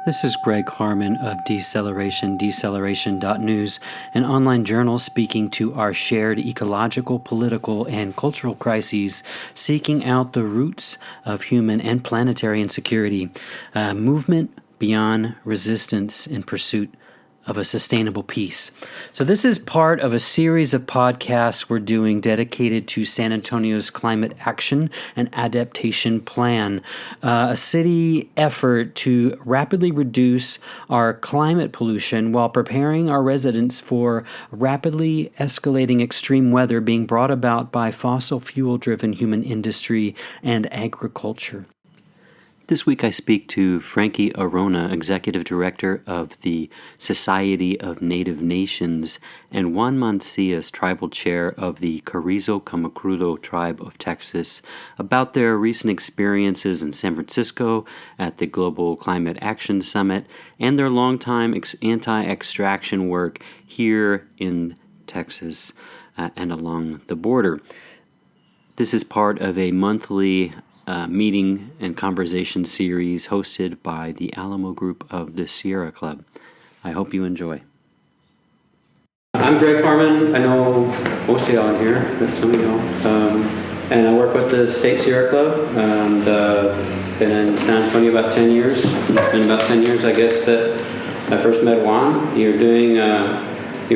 This is Greg Harman of Deceleration.news, an online journal speaking to our shared ecological, political, and cultural crises, seeking out the roots of human and planetary insecurity, movement beyond resistance in pursuit of a sustainable peace. So this is part of a series of podcasts we're doing dedicated to San Antonio's climate action and adaptation plan, a city effort to rapidly reduce our climate pollution while preparing our residents for rapidly escalating extreme weather being brought about by fossil fuel-driven human industry and agriculture. This week I speak to Frankie Orona, Executive Director of the Society of Native Nations, and Juan Mancias, Tribal Chair of the Carrizo Comecrudo Tribe of Texas, about their recent experiences in San Francisco at the Global Climate Action Summit and their longtime anti-extraction work here in Texas and along the border. This is part of a monthly meeting and conversation series hosted by the Alamo Group of the Sierra Club. I hope you enjoy. I'm Greg Harman. I know most of y'all in here, but some of y'all. And I work with the State Sierra Club. And been in San Antonio about 10 years. It's been about 10 years, I guess, that I first met Juan. You're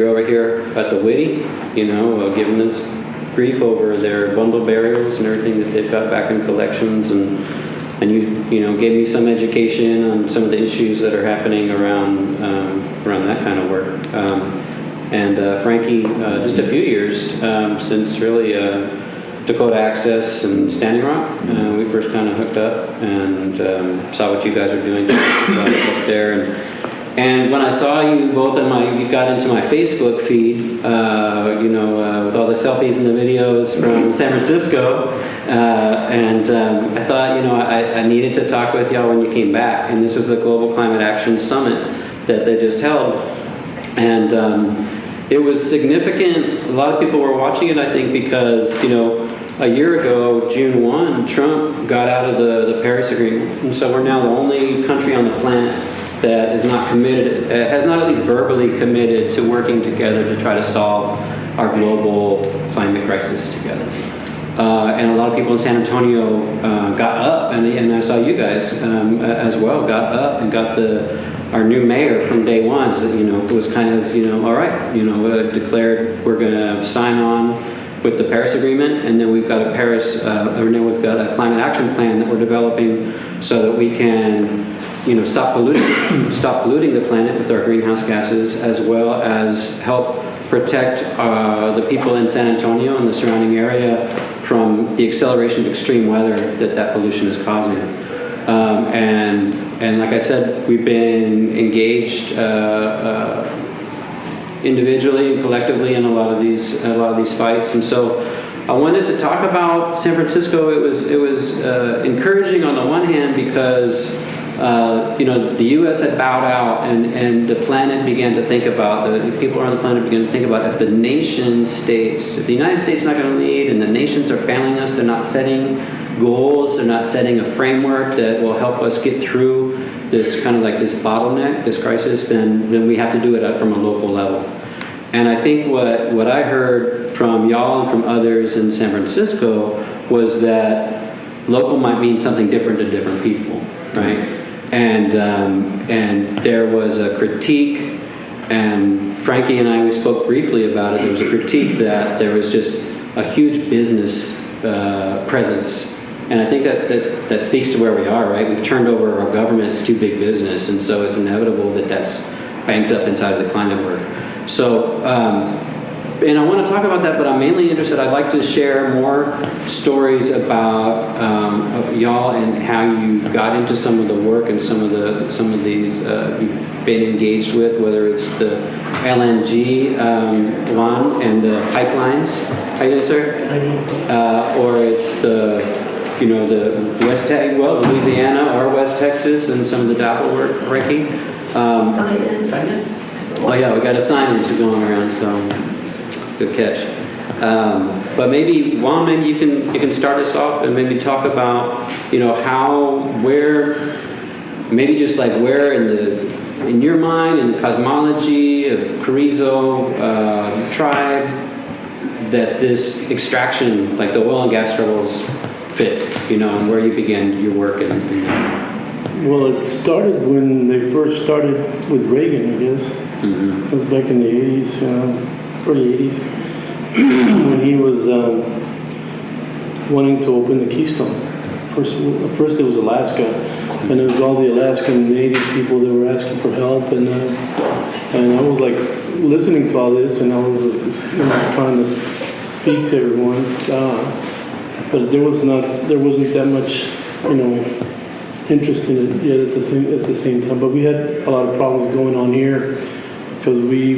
over here at the Whitty, giving them grief over their bundle burials and everything that they've got back in collections, and you gave me some education on some of the issues that are happening around that kind of work. And Frankie, just a few years since really Dakota Access and Standing Rock, we first kind of hooked up and saw what you guys are doing up there. And when I saw you both you got into my Facebook feed, with all the selfies and the videos from San Francisco, and I thought, I needed to talk with y'all when you came back. And this was the Global Climate Action Summit that they just held, and it was significant. A lot of people were watching it, I think, because a year ago, June 1, Trump got out of the Paris Agreement, and so we're now the only country on the planet that is not committed, has not at least verbally committed to working together to try to solve our global climate crisis together. And a lot of people in San Antonio got up, and I saw you guys as well, got up and got our new mayor from day one, so, was kind of, all right, declared we're going to sign on with the Paris Agreement, and then we've got a climate action plan that we're developing so that we can stop polluting the planet with our greenhouse gases, as well as help protect the people in San Antonio and the surrounding area from the acceleration of extreme weather that pollution is causing. And like I said, we've been engaged individually and collectively in a lot of these fights, and so I wanted to talk about San Francisco. It was encouraging on the one hand because the U.S. had bowed out, and the planet began to think about, the people around the planet began to think about, if the United States is not going to lead, and the nations are failing us, they're not setting goals, they're not setting a framework that will help us get through this kind of like this bottleneck, this crisis, then we have to do it from a local level. And I think what I heard from y'all and from others in San Francisco was that local might mean something different to different people, right? And there was a critique, and Frankie and we spoke briefly about it. There was a critique that there was just a huge business presence, and I think that speaks to where we are, right? We've turned over our governments to big business, and so it's inevitable that that's banked up inside of the climate work. So, and I want to talk about that, but I'm mainly interested. I'd like to share more stories about y'all and how you got into some of the work and some of these you've been engaged with, whether it's the LNG one and the pipelines. How you doing, sir? Or it's the West Texas, Louisiana or West Texas, and some of the DAPL work, Ricky. Sign in. Oh yeah, we got a sign-in going around, so. Good catch. But maybe Juan, you can start us off and maybe talk about maybe just like where in your mind, in the cosmology of Carrizo tribe, that this extraction, like the oil and gas struggles, fit, and where you began your work in that? Well, it started when they first started with Reagan, I guess. It was back in the 80s, early 80s, when he was wanting to open the Keystone. First it was Alaska, and it was all the Alaskan Native people that were asking for help, and I was like listening to all this, and I was trying to speak to everyone, but there wasn't that much, interest in it yet at the same time. But we had a lot of problems going on here because we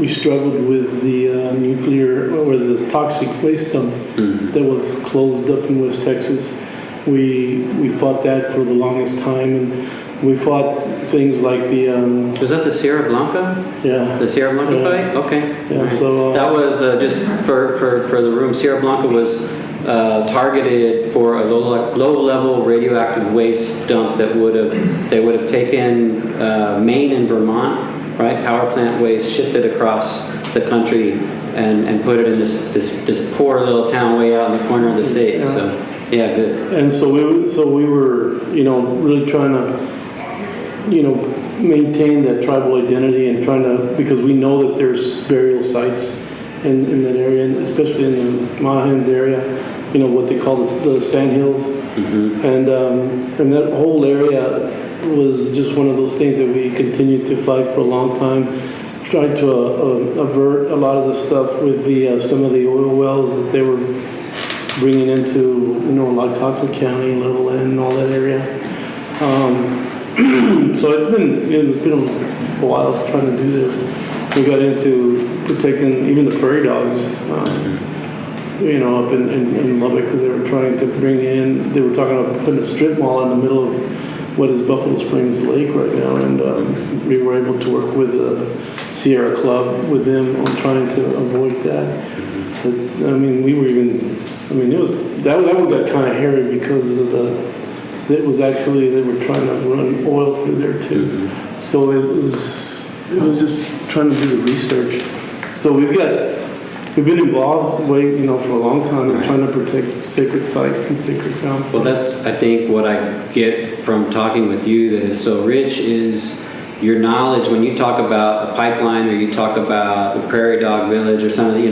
struggled with the nuclear or the toxic waste dump that was closed up in West Texas. We fought that for the longest time, and we fought things like the was that the Sierra Blanca? Yeah, the Sierra Blanca fight. Okay. Yeah, so that was just for the room. Sierra Blanca was targeted for a low-level radioactive waste dump that they would have taken Maine and Vermont, right? Power plant waste, shipped it across the country, and put it in this poor little town way out in the corner of the state. Yeah. So yeah, good. And so we were really trying to maintain that tribal identity and because we know that there's burial sites in that area, and especially in the Monahans area, what they call the sand hills, and that whole area was just one of those things that we continued to fight for a long time. Tried to avert a lot of the stuff with some of the oil wells that they were bringing into like Hockley County, Little End, and all that area. So it's been a while trying to do this. We got into protecting even the prairie dogs, up in Lubbock, because they were trying to they were talking about putting a strip mall in the middle of what is Buffalo Springs Lake right now, and we were able to work with the Sierra Club with them on trying to avoid that. But, that one got kind of hairy because of they were trying to run oil through there too. So it was just trying to do the research. So we've been involved for a long time in trying to protect sacred sites and sacred ground. Well, that's, I think, what I get from talking with you that is so rich is your knowledge. When you talk about a pipeline, or you talk about the Prairie Dog Village or something,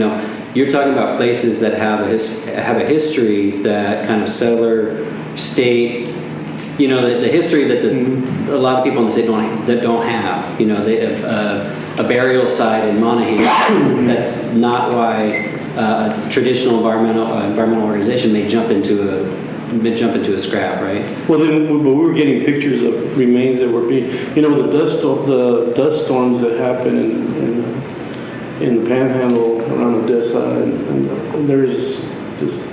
you're talking about places that have a history, that kind of settler state, the history that a lot of people in the state don't have. They have a burial site in Monahans. That's not why a traditional environmental organization may jump into a scrap, right? Well, then we were getting pictures of remains that were being, the dust storms that happen in the Panhandle around Odessa, and there's this.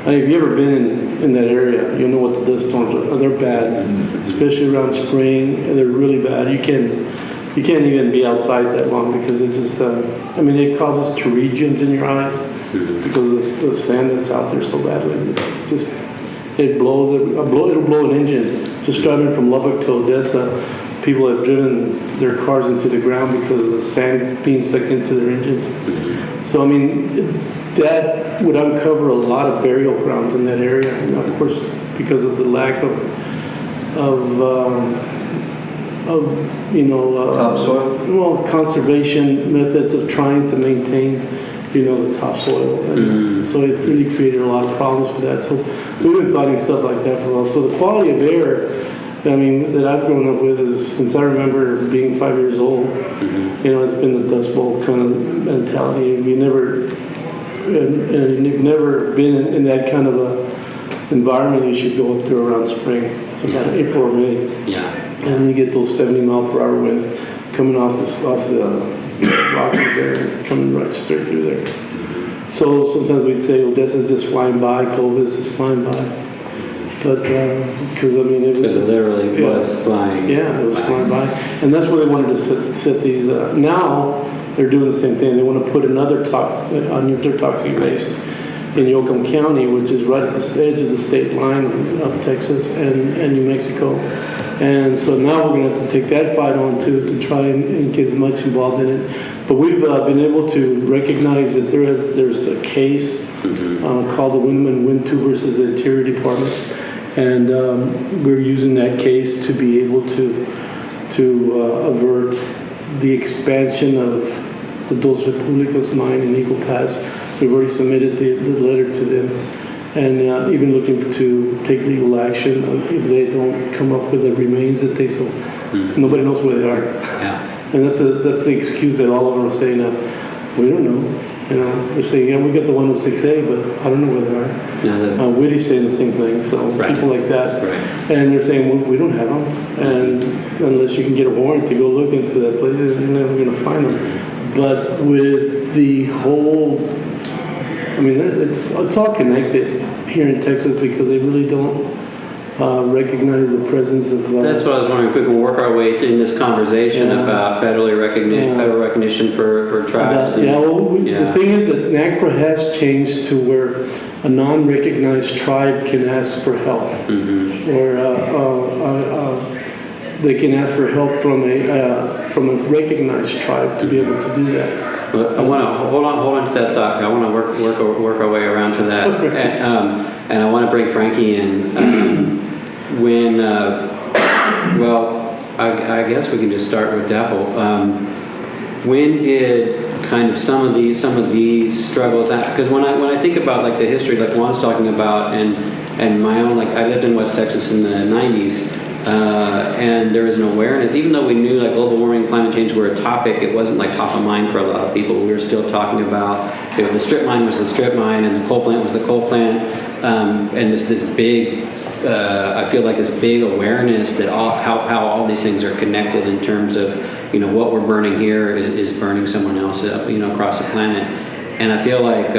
If you've ever been in that area, you know what the dust storms are. They're bad, especially around spring. They're really bad. You can't even be outside that long because it just, it causes pterygiums in your eyes because of the sand that's out there so badly. It's just, it'll blow an engine. Just driving from Lubbock to Odessa, people have driven their cars into the ground because of the sand being sucked into their engines. So, that would uncover a lot of burial grounds in that area. And of course, because of the lack of topsoil? Well, conservation methods of trying to maintain, the topsoil. And so it really created a lot of problems with that. So we've been fighting stuff like that for a while. So the quality of air, that I've grown up with is, since I remember being 5 years old, it's been the Dust Bowl kind of mentality. If you've never been in that kind of a environment, you should go up there around spring, so about April or May. Yeah. And then you get those 70-mile-per-hour winds coming off the Rockies there, coming right straight through there. So sometimes we'd say Odessa's just flying by, Clovis is flying by. But because it literally was flying. Yeah, it was flying by, and that's where they wanted to set these. Now they're doing the same thing. They want to put another nuclear toxic waste in Yocom County, which is right at the edge of the state line of Texas and New Mexico. And so now we're going to have to take that fight on too, to try and get as much involved in it. But we've been able to recognize that there's a case called the Windman Wind 2 versus the Interior Department. And we're using that case to be able to avert the expansion of the Dos Republicas mine in Eagle Pass. We've already submitted the letter to them, and even looking to take legal action if they don't come up with the remains that they so nobody knows where they are. Yeah. And that's the excuse that all of them are saying now. We don't know. You know, they're saying, yeah, we got the 106A, but I don't know where they are. No, Whitty's saying the same thing, so people like that. Right. And they're saying, well, we don't have them. And unless you can get a warrant to go look into that place, you're never going to find them. But with the whole, I mean, it's all connected here in Texas because they really don't recognize the presence of... That's what I was wondering, if we can work our way through this conversation about federal recognition for tribes. The thing is that NAGPRA has changed to where a non-recognized tribe can ask for help. Or they can ask for help from a recognized tribe to be able to do that. Well, I want to hold on to that thought. I want to work our way around to that, and I want to bring Frankie in. I guess we can just start with Dapple. When did kind of some of these struggles? Because when I think about like the history, like Juan's talking about, and my own, like I lived in West Texas in the 90s. And there was an awareness, even though we knew like global warming and climate change were a topic, it wasn't like top of mind for a lot of people. We were still talking about, the strip mine was the strip mine and the coal plant was the coal plant. And this big, I feel like this big awareness that how all these things are connected in terms of, what we're burning here is burning someone else, across the planet. And I feel like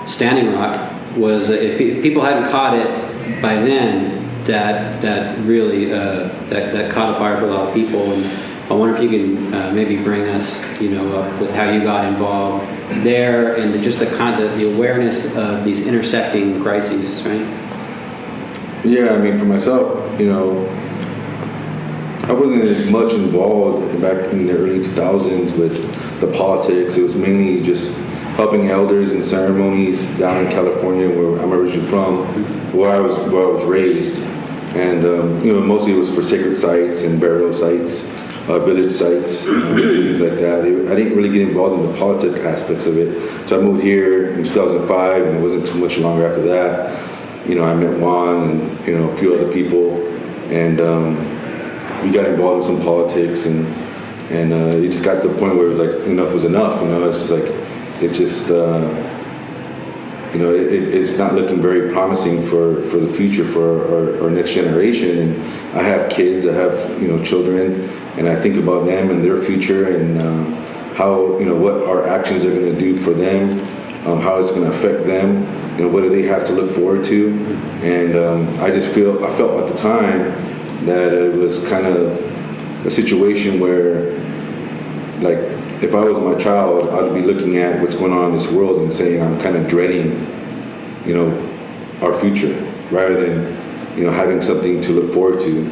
Standing Rock was, if people hadn't caught it by then, that really that caught a fire for a lot of people. And I wonder if you can maybe bring us up with how you got involved there and just the awareness of these intersecting crises, right? Yeah, I mean, for myself, I wasn't as much involved back in the early 2000s with the politics. It was mainly just helping elders in ceremonies down in California, where I'm originally from, where I was raised. And, mostly it was for sacred sites and burial sites, village sites, things like that. I didn't really get involved in the politic aspects of it. So I moved here in 2005, and it wasn't too much longer after that. I met Juan and, a few other people, and we got involved in some politics, and it just got to the point where it was like, enough was enough, It's just like, it's not looking very promising for the future for our next generation. And I have kids, I have children, and I think about them and their future and how what our actions are going to do for them, how it's going to affect them, what do they have to look forward to. And I felt at the time that it was kind of a situation where, like, if I was my child, I'd be looking at what's going on in this world and saying I'm kind of dreading, our future, rather than, having something to look forward to,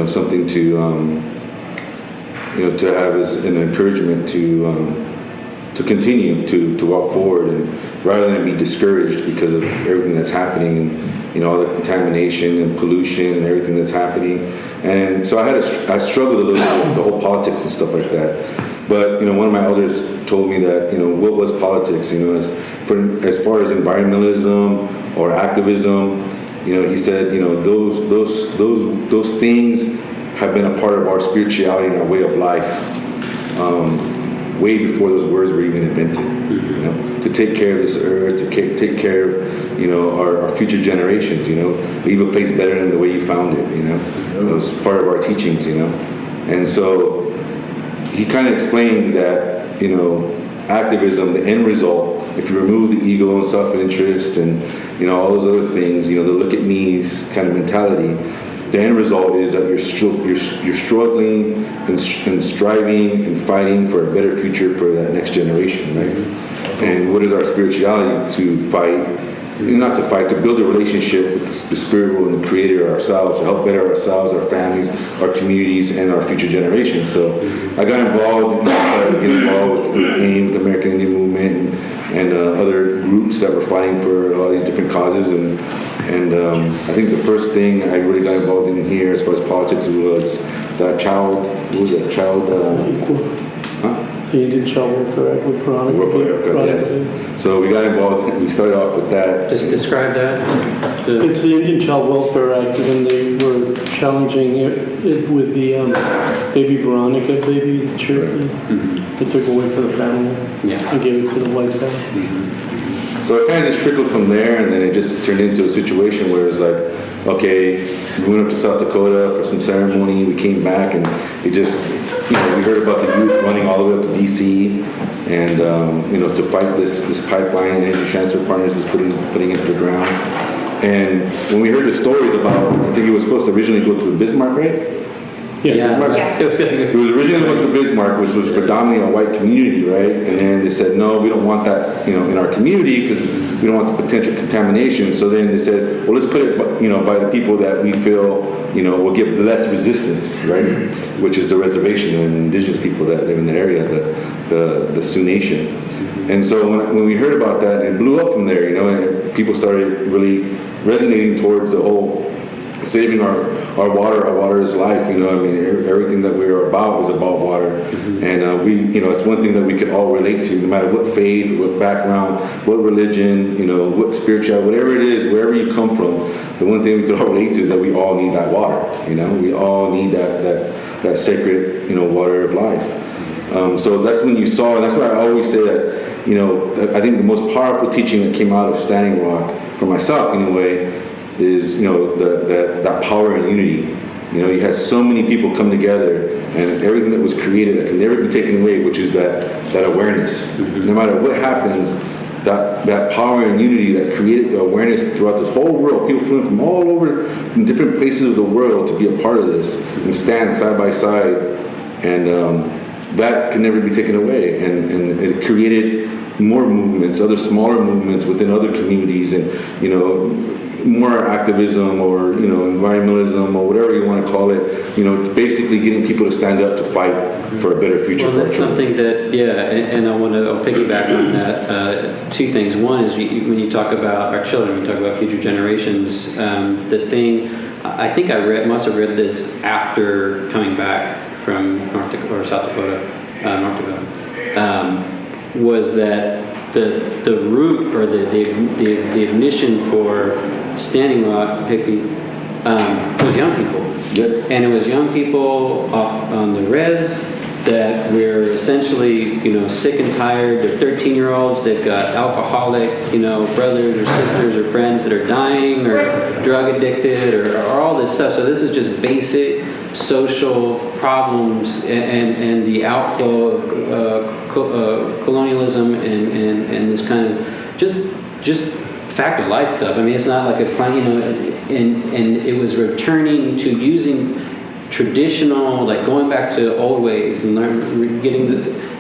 something to, to have as an encouragement to continue to walk forward, and rather than be discouraged because of everything that's happening and, all the contamination and pollution and everything that's happening. And so I struggled a little bit with the whole politics and stuff like that. But one of my elders told me that what was politics, as far as environmentalism or activism, he said those things have been a part of our spirituality and our way of life way before those words were even invented. To take care of this earth, to take care of our future generations. Leave a place better than the way you found it. It was part of our teachings. And so he kind of explained that, activism, the end result, if you remove the ego and self-interest and, all those other things, the look at me's kind of mentality, the end result is that you're struggling and striving and fighting for a better future for that next generation, right? And what is our spirituality? To fight, not to fight, to build a relationship with the spirit world and the creator ourselves, to help better ourselves, our families, our communities, and our future generations. So I got involved, started getting involved with AIM, with the American Indian Movement, and other groups that were fighting for all these different causes. And I think the first thing I really got involved in here as far as politics was the child, what was it, child... The Indian Child Welfare Act with Veronica. Yes. So we got involved, we started off with that. Just describe that. It's the Indian Child Welfare Act, and they were challenging it with the baby Veronica baby, the children. They took away from the family and gave it to the white family. So it kind of just trickled from there, and then it just turned into a situation where it's like, okay, we went up to South Dakota for some ceremony, we came back, and it just, we heard about the youth running all the way up to D.C. and, to fight this pipeline Energy Transfer Partners was putting into the ground. And when we heard the stories about, I think it was supposed to originally go through Bismarck, right? Bismarck. It was good. It was originally going to Bismarck, which was predominantly a white community, right? And then they said, no, we don't want that, in our community because we don't want the potential contamination. So then they said, well, let's put it, by the people that we feel, will give less resistance, right? Which is the reservation and indigenous people that live in the area, the Sioux Nation. And so when we heard about that, it blew up from there, and people started really resonating towards the whole saving our water. Our water is life, everything that we are about is about water. And it's one thing that we could all relate to, no matter what faith, what background, what religion, what spirituality, whatever it is, wherever you come from, the one thing we could all relate to is that we all need that water, we all need that sacred, water of life. So that's when you saw, and that's why I always say that, I think the most powerful teaching that came out of Standing Rock, for myself anyway, is that power and unity. You had so many people come together, and everything that was created that can never be taken away, which is that awareness. No matter what happens, that power and unity that created the awareness throughout this whole world, people from all over, from different places of the world, to be a part of this and stand side by side, and that can never be taken away. And it created more movements, other smaller movements within other communities, and more activism or environmentalism or whatever you want to call it, basically getting people to stand up to fight for a better future. Well, that's something that, and I'll piggyback on that. Two things. One is when you talk about our children, we talk about future generations. The thing, I think must have read this after coming back from North Dakota or South Dakota, North Dakota, was that the root or the ignition for Standing Rock, was young people. Yep. And it was young people on the res that were essentially, sick and tired. They're 13-year-olds. They've got alcoholic, brothers or sisters or friends that are dying or drug addicted or all this stuff. So this is just basic social problems and the outflow of colonialism and this kind of just fact of life stuff. I mean, it's not like a plan, and it was returning to using traditional, like going back to old ways and getting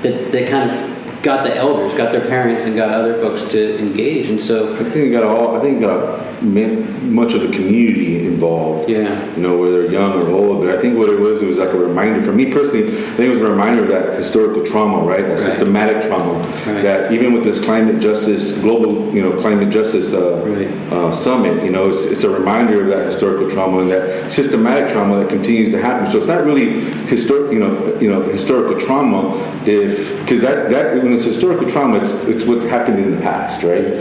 that kind of got the elders, got their parents, and got other folks to engage. And so I think it got much of the community involved. Yeah. Whether young or old. But I think what it was like a reminder for me personally. I think it was a reminder of that historical trauma, right? That systematic trauma. Right. That even with this climate justice, global, climate justice summit, it's a reminder of that historical trauma and that systematic trauma that continues to happen. So it's not really historical trauma because that when it's historical trauma, it's what happened in the past, right?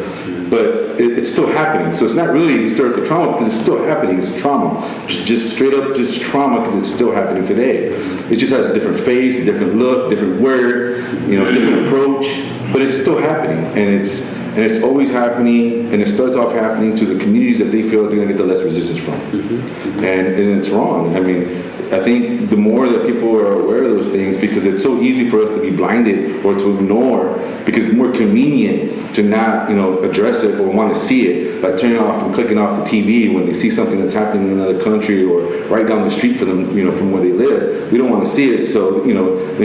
But it's still happening. So it's not really historical trauma because it's still happening. It's trauma. Just straight up just trauma because it's still happening today. It just has a different face, a different look, different word, different approach, but it's still happening. And it's always happening, and it starts off happening to the communities that they feel they're going to get the less resistance from. And it's wrong. I mean, I think the more that people are aware of those things, because it's so easy for us to be blinded or to ignore, because it's more convenient to not, address it or want to see it, like turning off and clicking off the TV when they see something that's happening in another country or right down the street from them, from where they live. We don't want to see it, so let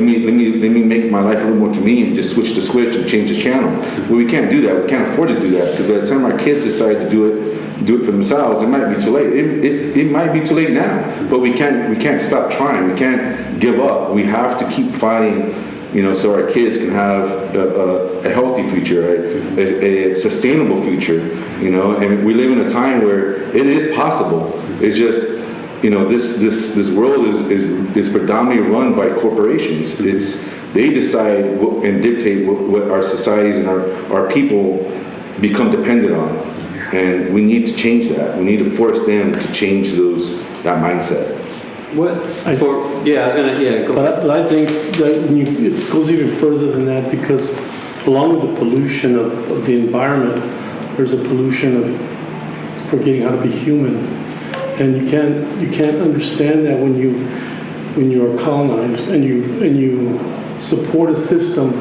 me make my life a little more convenient. Just switch the switch and change the channel. Well, we can't do that. We can't afford to do that, because by the time our kids decide to do it for themselves, it might be too late. It might be too late now, but we can't stop trying. We can't give up. We have to keep fighting, so our kids can have a healthy future, a sustainable future, and we live in a time where it is possible. It's just, this world is predominantly run by corporations. They decide and dictate what our societies and our people become dependent on. And we need to change that. We need to force them to change that mindset. But I think that it goes even further than that, because along with the pollution of the environment, there's a pollution of forgetting how to be human. And you can't understand that when you are colonized and you support a system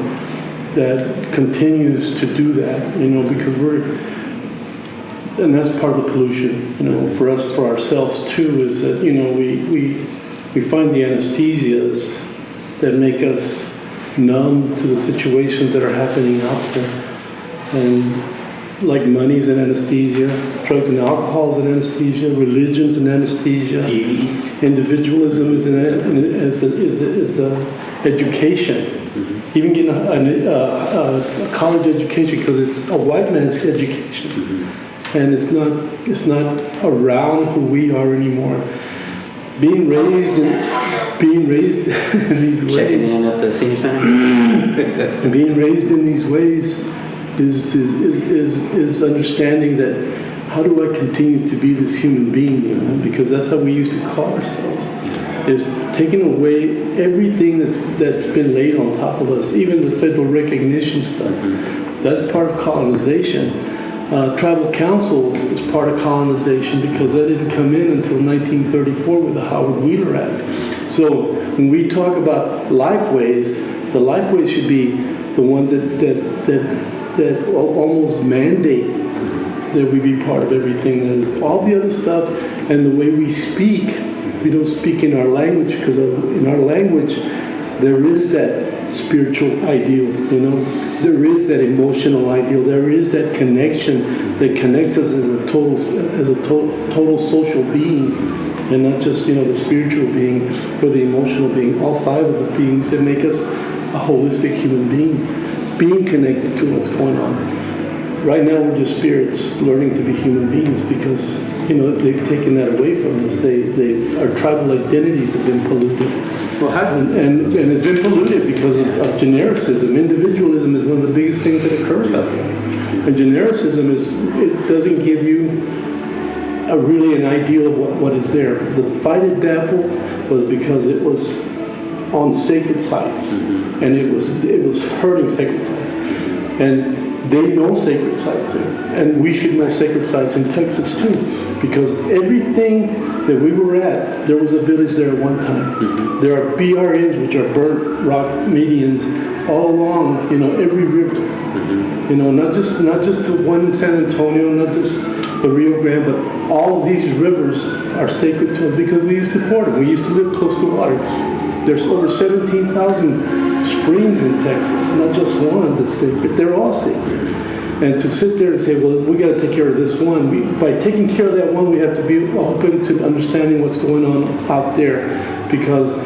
that continues to do that, because and that's part of the pollution, for us, for ourselves too, is that, we find the anesthesias that make us numb to the situations that are happening out there. And like money's an anesthesia, drugs and alcohol is an anesthesia, religion's an anesthesia, individualism is education. Mm-hmm. Even getting a college education, because it's a white man's education. Mm-hmm. And it's not around who we are anymore. Being raised in these ways. Checking in at the senior center. Being raised in these ways is understanding that, how do I continue to be this human being? Because that's how we used to call ourselves. Is taking away everything that's been laid on top of us, even the federal recognition stuff. Mm-hmm. That's part of colonization. Tribal councils is part of colonization, because that didn't come in until 1934 with the Howard Wheeler Act. So when we talk about lifeways, the lifeways should be the ones that almost mandate that we be part of everything. That is all the other stuff, and the way we speak. We don't speak in our language, because in our language there is that spiritual ideal, There is that emotional ideal. There is that connection that connects us as a total social being, and not just the spiritual being or the emotional being. All five of the beings that make us a holistic human being connected to what's going on. Right now we're just spirits learning to be human beings, because they've taken that away from us. Our tribal identities have been polluted. And it's been polluted because of genericism. Individualism is one of the biggest things that occurs out there. And genericism it doesn't give you really an idea of what is there. The fight at Dapple was because it was on sacred sites, and it was hurting sacred sites. And they know sacred sites there, and we should know sacred sites in Texas too, because everything that we were at, there was a village there at one time. Mm-hmm. There are BRNs, which are burnt rock medians, all along, every river. Mm-hmm. Not just the one in San Antonio, not just the Rio Grande, but all of these rivers are sacred to us, because we used to ford them. We used to live close to water. There's over 17,000 springs in Texas, not just one that's sacred. They're all sacred. And to sit there and say, well, we got to take care of this one. By taking care of that one, we have to be open to understanding what's going on out there. Because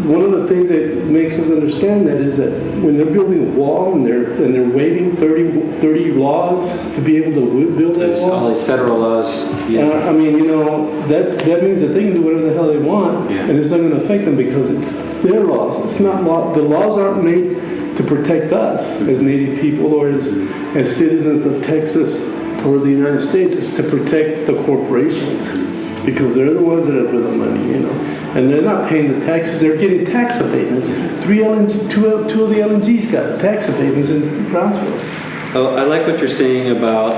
one of the things that makes us understand that is that when they're building a wall and they're waiving 30 laws to be able to build that wall. All these federal laws. Yeah. That means that they can do whatever the hell they want, and it's not going to affect them, because it's their laws. It's not law. The laws aren't made to protect us as Native people or as citizens of Texas or the United States. It's to protect the corporations, because they're the ones that have the money, and they're not paying the taxes. They're getting tax abatements. Two of the LNGs got tax abatements in Brownsville. Oh, I like what you're saying about,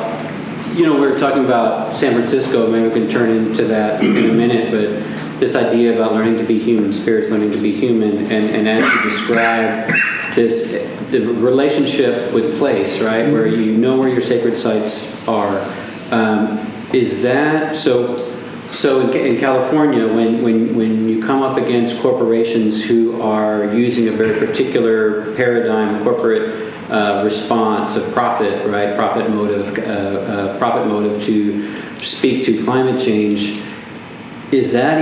we were talking about San Francisco. Maybe we can turn into that in a minute, but this idea about learning to be human, spirits learning to be human, and as you describe the relationship with place, right, where you know where your sacred sites are, is that so? So in California, when you come up against corporations who are using a very particular paradigm, corporate response of profit, right, profit motive to speak to climate change, is that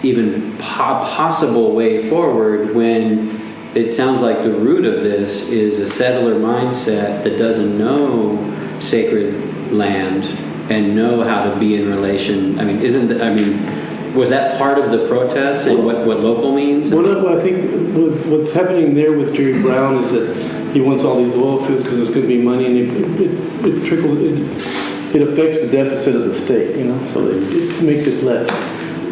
even possible way forward when it sounds like the root of this is a settler mindset that doesn't know sacred land and know how to be in relation? I mean, was that part of the protest and what local means? Well, I think what's happening there with Jerry Brown is that he wants all these oil fields because there's going to be money, and it trickles. It affects the deficit of the state, so it makes it less.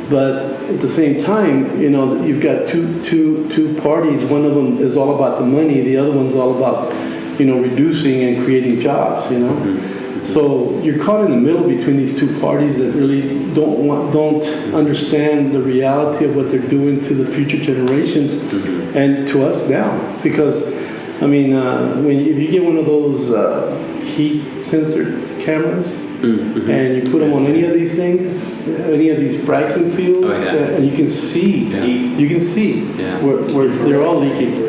But at the same time, you've got two parties. One of them is all about the money. The other one's all about, reducing and creating jobs. Mm-hmm. So you're caught in the middle between these two parties that really don't understand the reality of what they're doing to the future generations and to us now. Because, if you get one of those heat sensor cameras and you put them on any of these things, any of these fracking fields, and you can see where they're all leaking.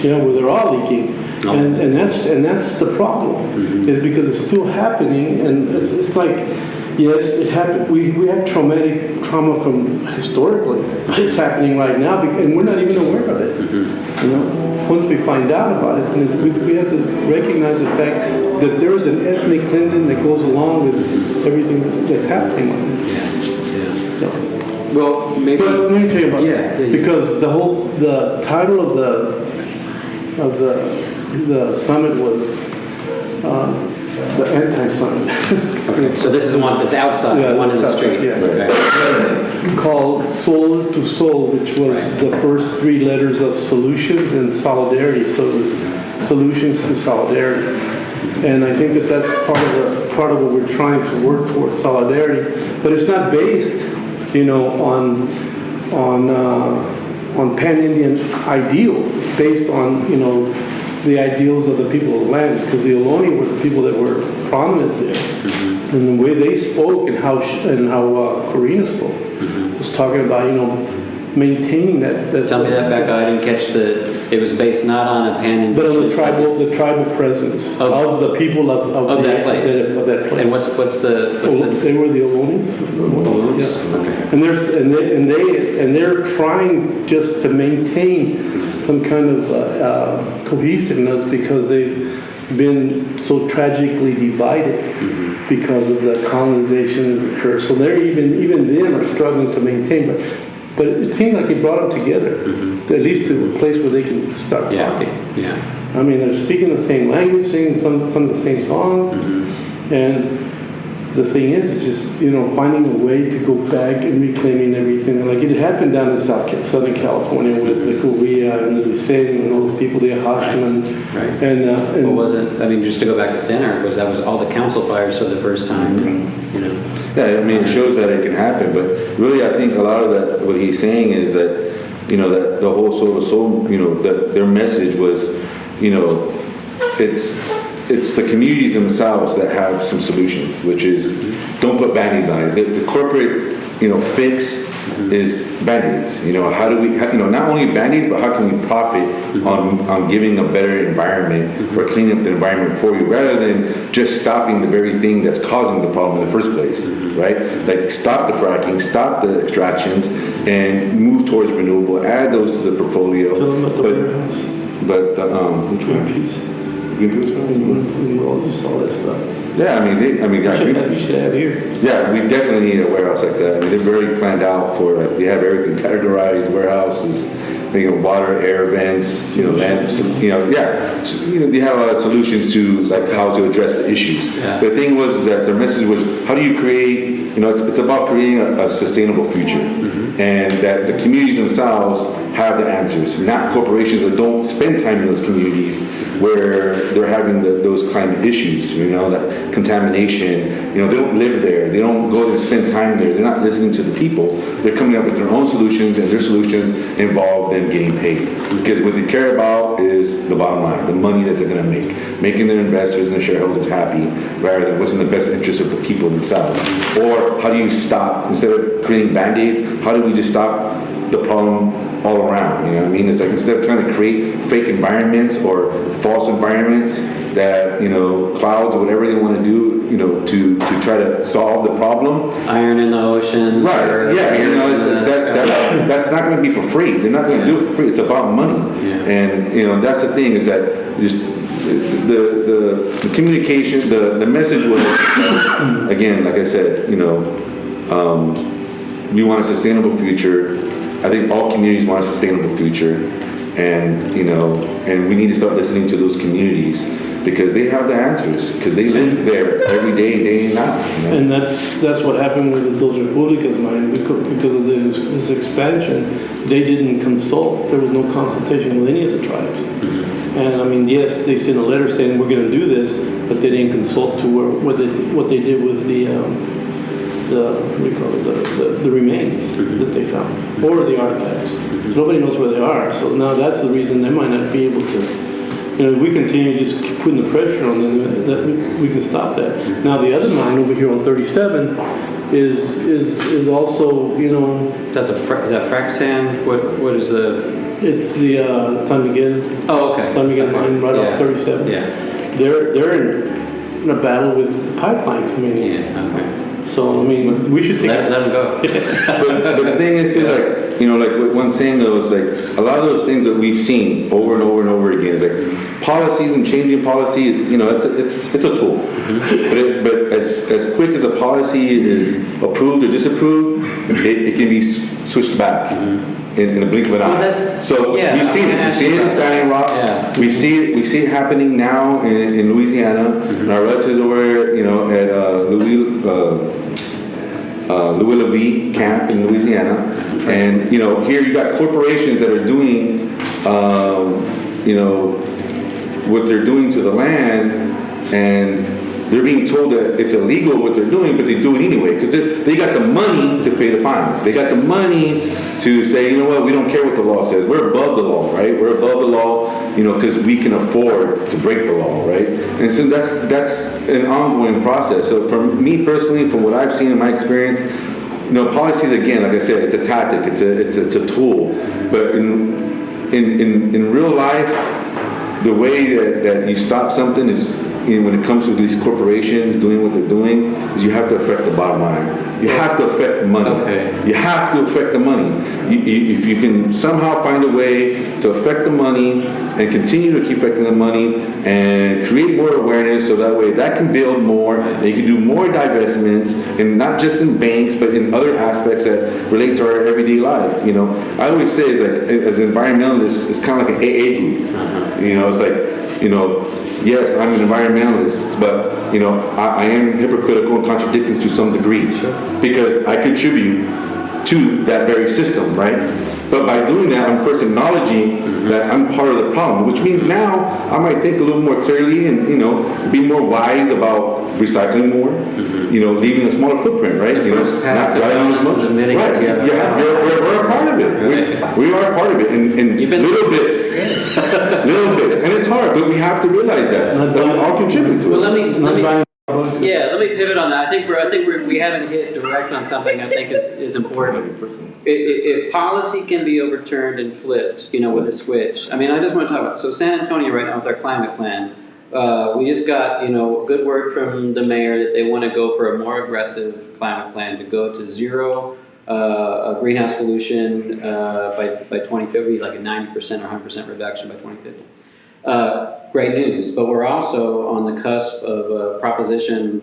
Where they're all leaking. And that's the problem, is because it's still happening, and it's like, yes, it happened. We have trauma from historically, but it's happening right now, and we're not even aware of it. Once we find out about it, then we have to recognize the fact that there is an ethnic cleansing that goes along with everything that's happening. So, well, maybe. But let me tell you about that, because the title of the summit was the anti-summit. Okay, so this is one that's outside, one in the street. Yeah. Okay. Called Soul to Soul, which was the first three letters of solutions and solidarity. So it was solutions to solidarity, and I think that's part of what we're trying to work towards, solidarity. But it's not based, on pan-Indian ideals. It's based on the ideals of the people of the land, because the Ohlone were the people that were prominent there, and the way they spoke and how Corina spoke was talking about maintaining that. Tell me that back. I didn't catch it was based not on a pan-Indian, but on the tribal presence of the people of that place. Of that place. And what's the? They were the Ohlones. Yeah. Okay. And they're trying just to maintain some kind of cohesiveness, because they've been so tragically divided because of the colonization that occurred. So they're even them are struggling to maintain, but it seemed like it brought them together, at least to a place where they can start talking. Yeah. They're speaking the same language, singing some of the same songs, and the thing is, it's just finding a way to go back and reclaiming everything. Like it happened down in Southern California with the Korea and the Lucen and all those people, the Harman. Right. And what was it? Just to go back to Stanner, that was all the council fires for the first time. Yeah, it shows that it can happen, but really, I think a lot of that, what he's saying is that, that the whole soul to soul, that their message was, it's the communities themselves that have some solutions, which is don't put band-aids on it. The corporate, fix is band-aids. How do we, not only band-aids, but how can we profit on giving a better environment or cleaning up the environment for you, rather than just stopping the very thing that's causing the problem in the first place, right? Like stop the fracking, stop the extractions, and move towards renewable. Add those to the portfolio. Tell them about but which one? Just all that stuff. Yeah, You should have here. Yeah, we definitely need a warehouse like that. They're very planned out for. They have everything categorized. Warehouses, water, air vents, lamps. They have a lot of solutions to like how to address the issues. Yeah. The thing was that their message was, how do you create? It's about creating a sustainable future, and that the communities themselves have the answers, not corporations that don't spend time in those communities where they're having those climate issues, that contamination. They don't live there. They don't go and spend time there. They're not listening to the people. They're coming up with their own solutions, and their solutions involve them getting paid. Because what they care about is the bottom line, the money that they're going to make, making their investors and their shareholders happy, rather than what's in the best interest of the people themselves. Or how do you stop, instead of creating Band-Aids, how do we just stop the problem all around? You know what I mean? It's like, instead of trying to create fake environments or false environments that, clouds or whatever they want to do, to try to solve the problem. Iron in the ocean. Right, yeah, that's not going to be for free. They're not going to do it for free. It's about money. Yeah. And, that's the thing, is that just the communication, the message was, again, like I said, we want a sustainable future. I think all communities want a sustainable future, and and we need to start listening to those communities, because they have the answers, because they live there every day and night. And that's what happened with those Republicans, man. Because of this expansion, they didn't consult. There was no consultation with any of the tribes. And I mean, yes, they sent a letter saying we're going to do this, but they didn't consult to what they did with the remains that they found, or the artifacts. So nobody knows where they are. So now that's the reason they might not be able to. If we continue just keep putting the pressure on them, that we can stop that. Now the other mine over here on 37 is also Is that is that frac sand? What is the? It's the San Miguel. Oh, okay. San Miguel mine right off 37. Yeah. They're in a battle with pipeline coming in. Yeah. Okay. So I mean, we should take let them go. But the thing is too, like what one's saying though, is like a lot of those things that we've seen over and over and over again is like policies and changing policy. It's a tool, but as quick as a policy is approved or disapproved, it can be switched back. In the blink of an eye. So you've seen it. You've seen it in Standing Rock. Yeah. We see it happening now in Louisiana. And our relatives over at Louis LaVie camp in Louisiana. And here you got corporations that are doing what they're doing to the land, and they're being told that it's illegal what they're doing, but they do it anyway because they got the money to pay the fines. They got the money to say, we don't care what the law says. We're above the law, right? We're above the law, because we can afford to break the law, right? And so that's an ongoing process. So for me personally, from what I've seen in my experience, policies, again, like I said, it's a tactic, it's a tool. But in real life, the way that you stop something is, when it comes to these corporations doing what they're doing, is you have to affect the bottom line. You have to affect the money. Okay. You have to affect the money. If you can somehow find a way to affect the money and continue to keep affecting the money and create more awareness, so that way that can build more, and you can do more divestments, and not just in banks, but in other aspects that relate to our everyday life. I always say, it's like, as an environmentalist, it's kind of like an AA group. It's like, yes, I'm an environmentalist, but I am hypocritical and contradicting to some degree, because I contribute to that very system, right? But by doing that, I'm first acknowledging that I'm part of the problem, which means now I might think a little more clearly and be more wise about recycling more, leaving a smaller footprint, right? Not driving as much. Right. Yeah, we're a part of it. Right. We are a part of it in little bits. Little bits, and it's hard, but we have to realize that we all contribute to it. Well, let me pivot on that. I think we haven't hit direct on something I think is important. If policy can be overturned and flipped, with a switch. I mean, I just want to talk about, so San Antonio right now with our climate plan, we just got, good word from the mayor that they want to go for a more aggressive climate plan to go to zero greenhouse pollution by 2050, like a 90% or 100% reduction by 2050. Great news, but we're also on the cusp of a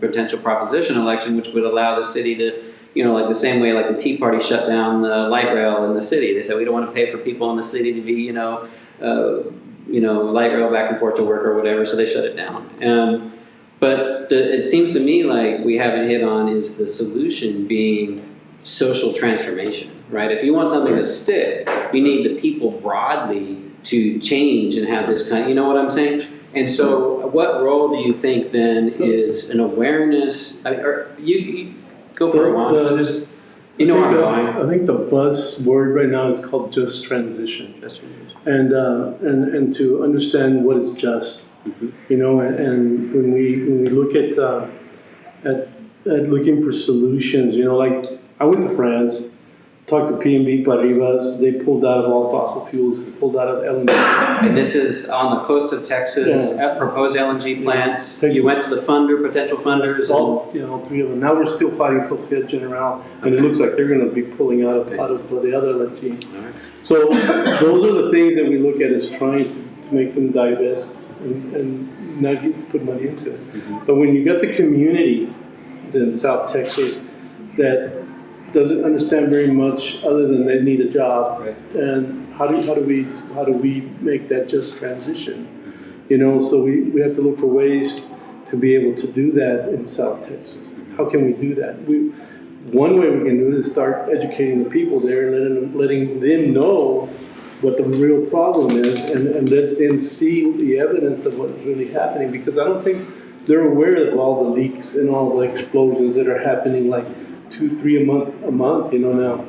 potential proposition election, which would allow the city to, like the same way like the Tea Party shut down the light rail in the city. They said we don't want to pay for people in the city to be, light rail back and forth to work or whatever, so they shut it down. But it seems to me like we haven't hit on is the solution being social transformation, right? If you want something to stick, you need the people broadly to change and have this kind, you know what I'm saying? And so, what role do you think then is an awareness? Or you go for a while. So just where I'm going. I think the buzz word right now is called just transition. And to understand what is just, and when we look at looking for solutions, like I went to France, talked to P&B Paribas, they pulled out of all fossil fuels, pulled out of LNG. And this is on the coast of Texas, proposed LNG plants. You went to the potential funders. All, 3 of them. Now we're still fighting Societe Generale, and it looks like they're going to be pulling out of the other LNG. Right. So those are the things that we look at as trying to make them divest and not put money into it. Mm-hmm. But when you got the community in South Texas that doesn't understand very much other than they need a job, right. And how do we make that just transition? So we have to look for ways to be able to do that in South Texas. How can we do that? One way we can do it is start educating the people there and letting them know what the real problem is, and let them see the evidence of what's really happening, because I don't think they're aware of all the leaks and all the explosions that are happening, like 2-3 a month, now,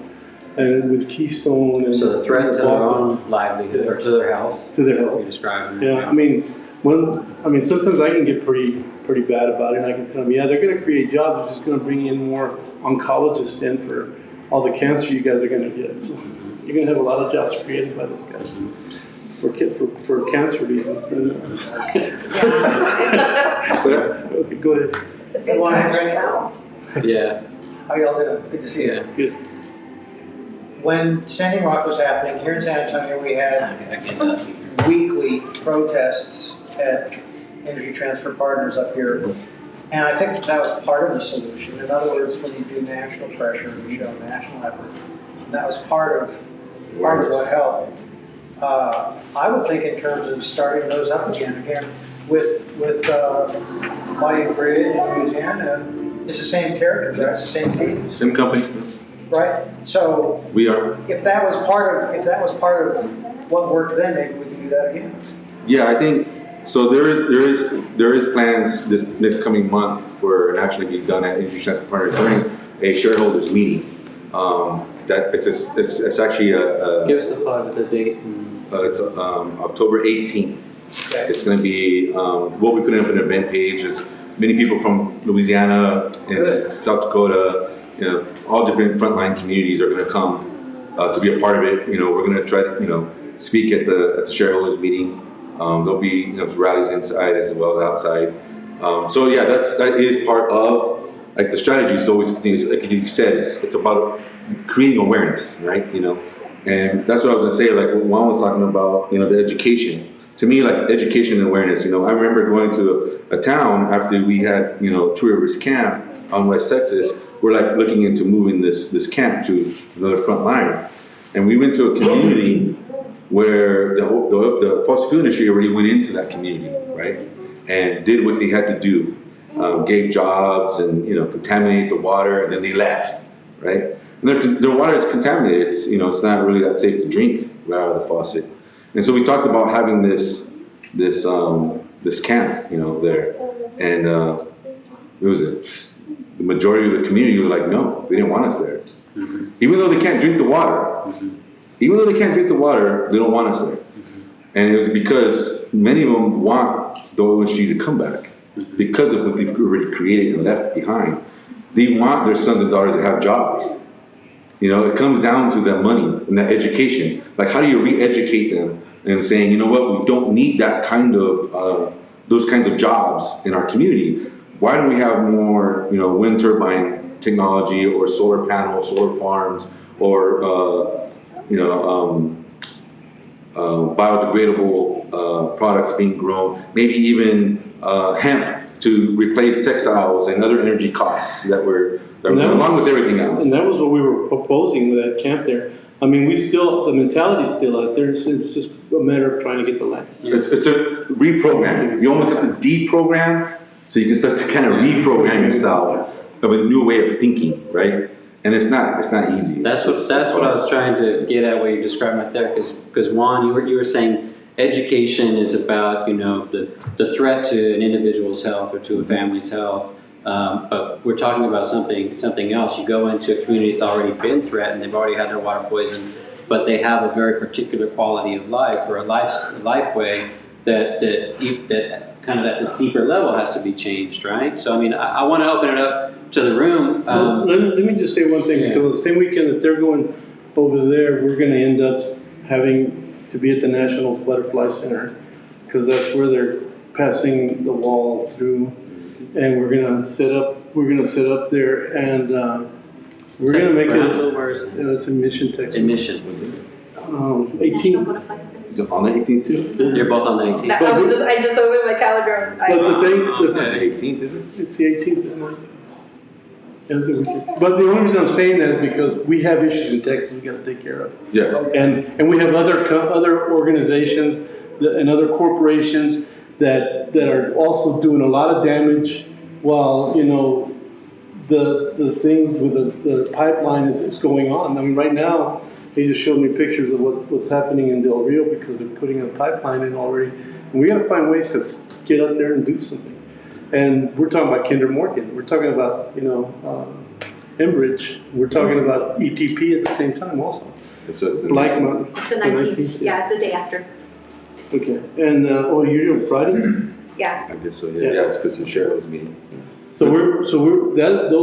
and with Keystone. And so the threat to their own livelihood, or to their health. To their health. You described. Yeah, I mean, sometimes I can get pretty bad about it, and I can tell them, they're going to create jobs, they're just going to bring in more oncologists in for all the cancer you guys are going to get. So you're going to have a lot of jobs created by those guys for cancer reasons. Okay, go ahead. It's a right now. Yeah. How y'all doing? Good to see you. Good. When Standing Rock was happening, here in San Antonio, we had weekly protests at Energy Transfer Partners up here. And I think that was part of the solution. In other words, when you do national pressure, you show national effort. That was part of what helped. I would think in terms of starting those up again with Bayou Bridge, Louisiana. It's the same characters, right? It's the same teams. Same company. Right? So we are. If that was part of what worked then, maybe we can do that again. Yeah, I think so. There is plans this next coming month for an action to be done at Indigenous Partners during a shareholders meeting. That it's actually a give us the plug of the date. It's October 18th. Okay. It's going to be we'll be putting up an event page. There's many people from Louisiana and South Dakota, all different frontline communities are going to come to be a part of it. We're going to try to speak at the shareholders meeting. There'll be rallies inside as well as outside. So yeah, that is part of like the strategy. Is always continuous. Like you said, it's about creating awareness, right? And that's what I was going to say. Like Juan was talking about, the education. To me, like education and awareness. I remember going to a town after we had Two Rivers Camp on West Texas. We're like looking into moving this camp to another front line, and we went to a community where the fossil fuel industry already went into that community, right, and did what they had to do, gave jobs and contaminated the water, and then they left, right. And their water is contaminated. It's not really that safe to drink right out of the faucet. And so we talked about having this camp, there, and it was the majority of the community was like, no, they didn't want us there, even though they can't drink the water. Even though they can't drink the water, they don't want us there. And it was because many of them want the oil industry to come back because of what they've already created and left behind. They want their sons and daughters to have jobs. It comes down to that money and that education. Like, how do you re-educate them and saying, we don't need that kind of, those kinds of jobs in our community. Why don't we have more, wind turbine technology or solar panels, solar farms, or, biodegradable products being grown, maybe even hemp to replace textiles and other energy costs that were along with everything else. And that was what we were proposing with that camp there. I mean, the mentality's still out there. It's just a matter of trying to get the land. It's a reprogramming. You almost have to deprogram so you can start to kind of reprogram yourself of a new way of thinking, right? And it's not easy. That's what I was trying to get at. What you described right there, because Juan, you were saying education is about, the threat to an individual's health or to a family's health. But we're talking about something else. You go into a community that's already been threatened, they've already had their water poisoned, but they have a very particular quality of life or a life way that kind of at this deeper level has to be changed, right? So, I mean, I want to open it up to the room. Let me just say one thing. Yeah. Because the same weekend that they're going over there, we're going to end up having to be at the National Butterfly Center, because that's where they're passing the wall through, and we're going to set up there, and we're going to make it. Where is it? It's in Mission, Texas. In Mission. 18. Is it on the 18th too? You're both on the 18th. I just opened my calendar. But the thing, The 18th, is it? it's the 18th and 19th. Yeah, it's a weekend. But the only reason I'm saying that is because we have issues in Texas we got to take care of. Yeah. And we have other organizations and other corporations that are also doing a lot of damage, while the thing with the pipeline is going on. I mean, right now he just showed me pictures of what's happening in Del Rio because they're putting a pipeline in already, and we got to find ways to get up there and do something. And we're talking about Kinder Morgan. We're talking about Enbridge. We're talking about ETP at the same time also. It's a, Black Mountain. It's the 19th. Yeah, it's a day after. Okay. And you're on Friday. Yeah. I guess so. Yeah. Yeah, it's because the shareholders meeting. So those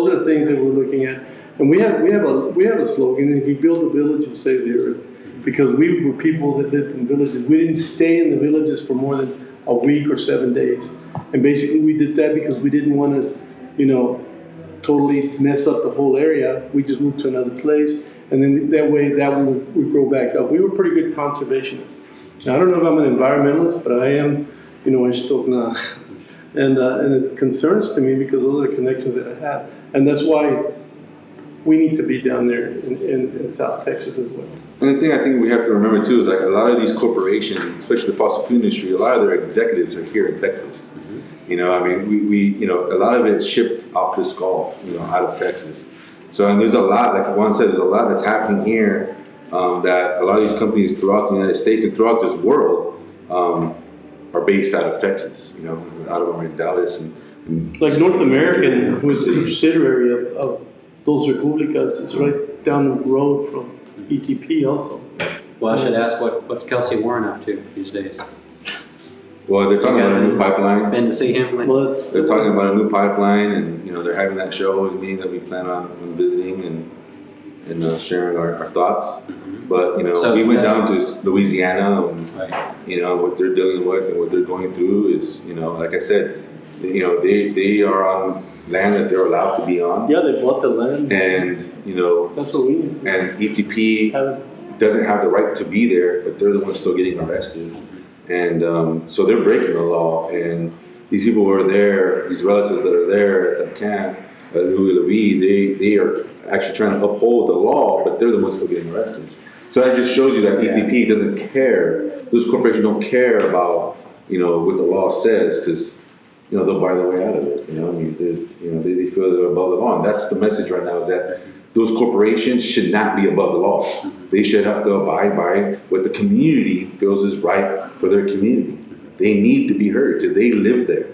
are the things that we're looking at, and we have a slogan: if you build a village, you save the earth. Because we were people that lived in villages. We didn't stay in the villages for more than a week or 7 days, and basically we did that because we didn't want to, totally mess up the whole area. We just moved to another place, and then that way we grow back up. We were pretty good conservationists. Now, I don't know if I'm an environmentalist, but I am, Estokna. And it concerns to me because those are the connections that I have. And that's why we need to be down there in South Texas as well. And the thing I think we have to remember too is like a lot of these corporations, especially the fossil fuel industry, a lot of their executives are here in Texas. We a lot of it's shipped off this Gulf, out of Texas. So, and there's a lot, like Juan said, there's a lot that's happening here that a lot of these companies throughout the United States and throughout this world are based out of Texas, out of Dallas and Like North American, who is a subsidiary of those Republicas, is right down the road from ETP also. Well, I should ask what's Kelsey Warren up to these days? well, they're talking about a new pipeline. Been to see him? They're talking about a new pipeline, and they're having that shareholders meeting that we plan on visiting and sharing our thoughts. Mm-hmm. But So we went that's- down to Louisiana, and Right. what they're dealing with and what they're going through is like I said, they are on land that they're allowed to be on, Yeah, they bought the land. and That's what we need to and ETP have. doesn't have the right to be there, but they're the ones still getting arrested. And so they're breaking the law. And these people who are there, these relatives that are there at the camp, Louis, they are actually trying to uphold the law, but they're the ones still getting arrested. So that just shows you that ETP doesn't care. Those corporations don't care about what the law says, because they'll buy their way out of it. They feel they're above the law, and that's the message right now: is that those corporations should not be above the law. They should have to abide by what the community feels is right for their community. They need to be heard because they live there.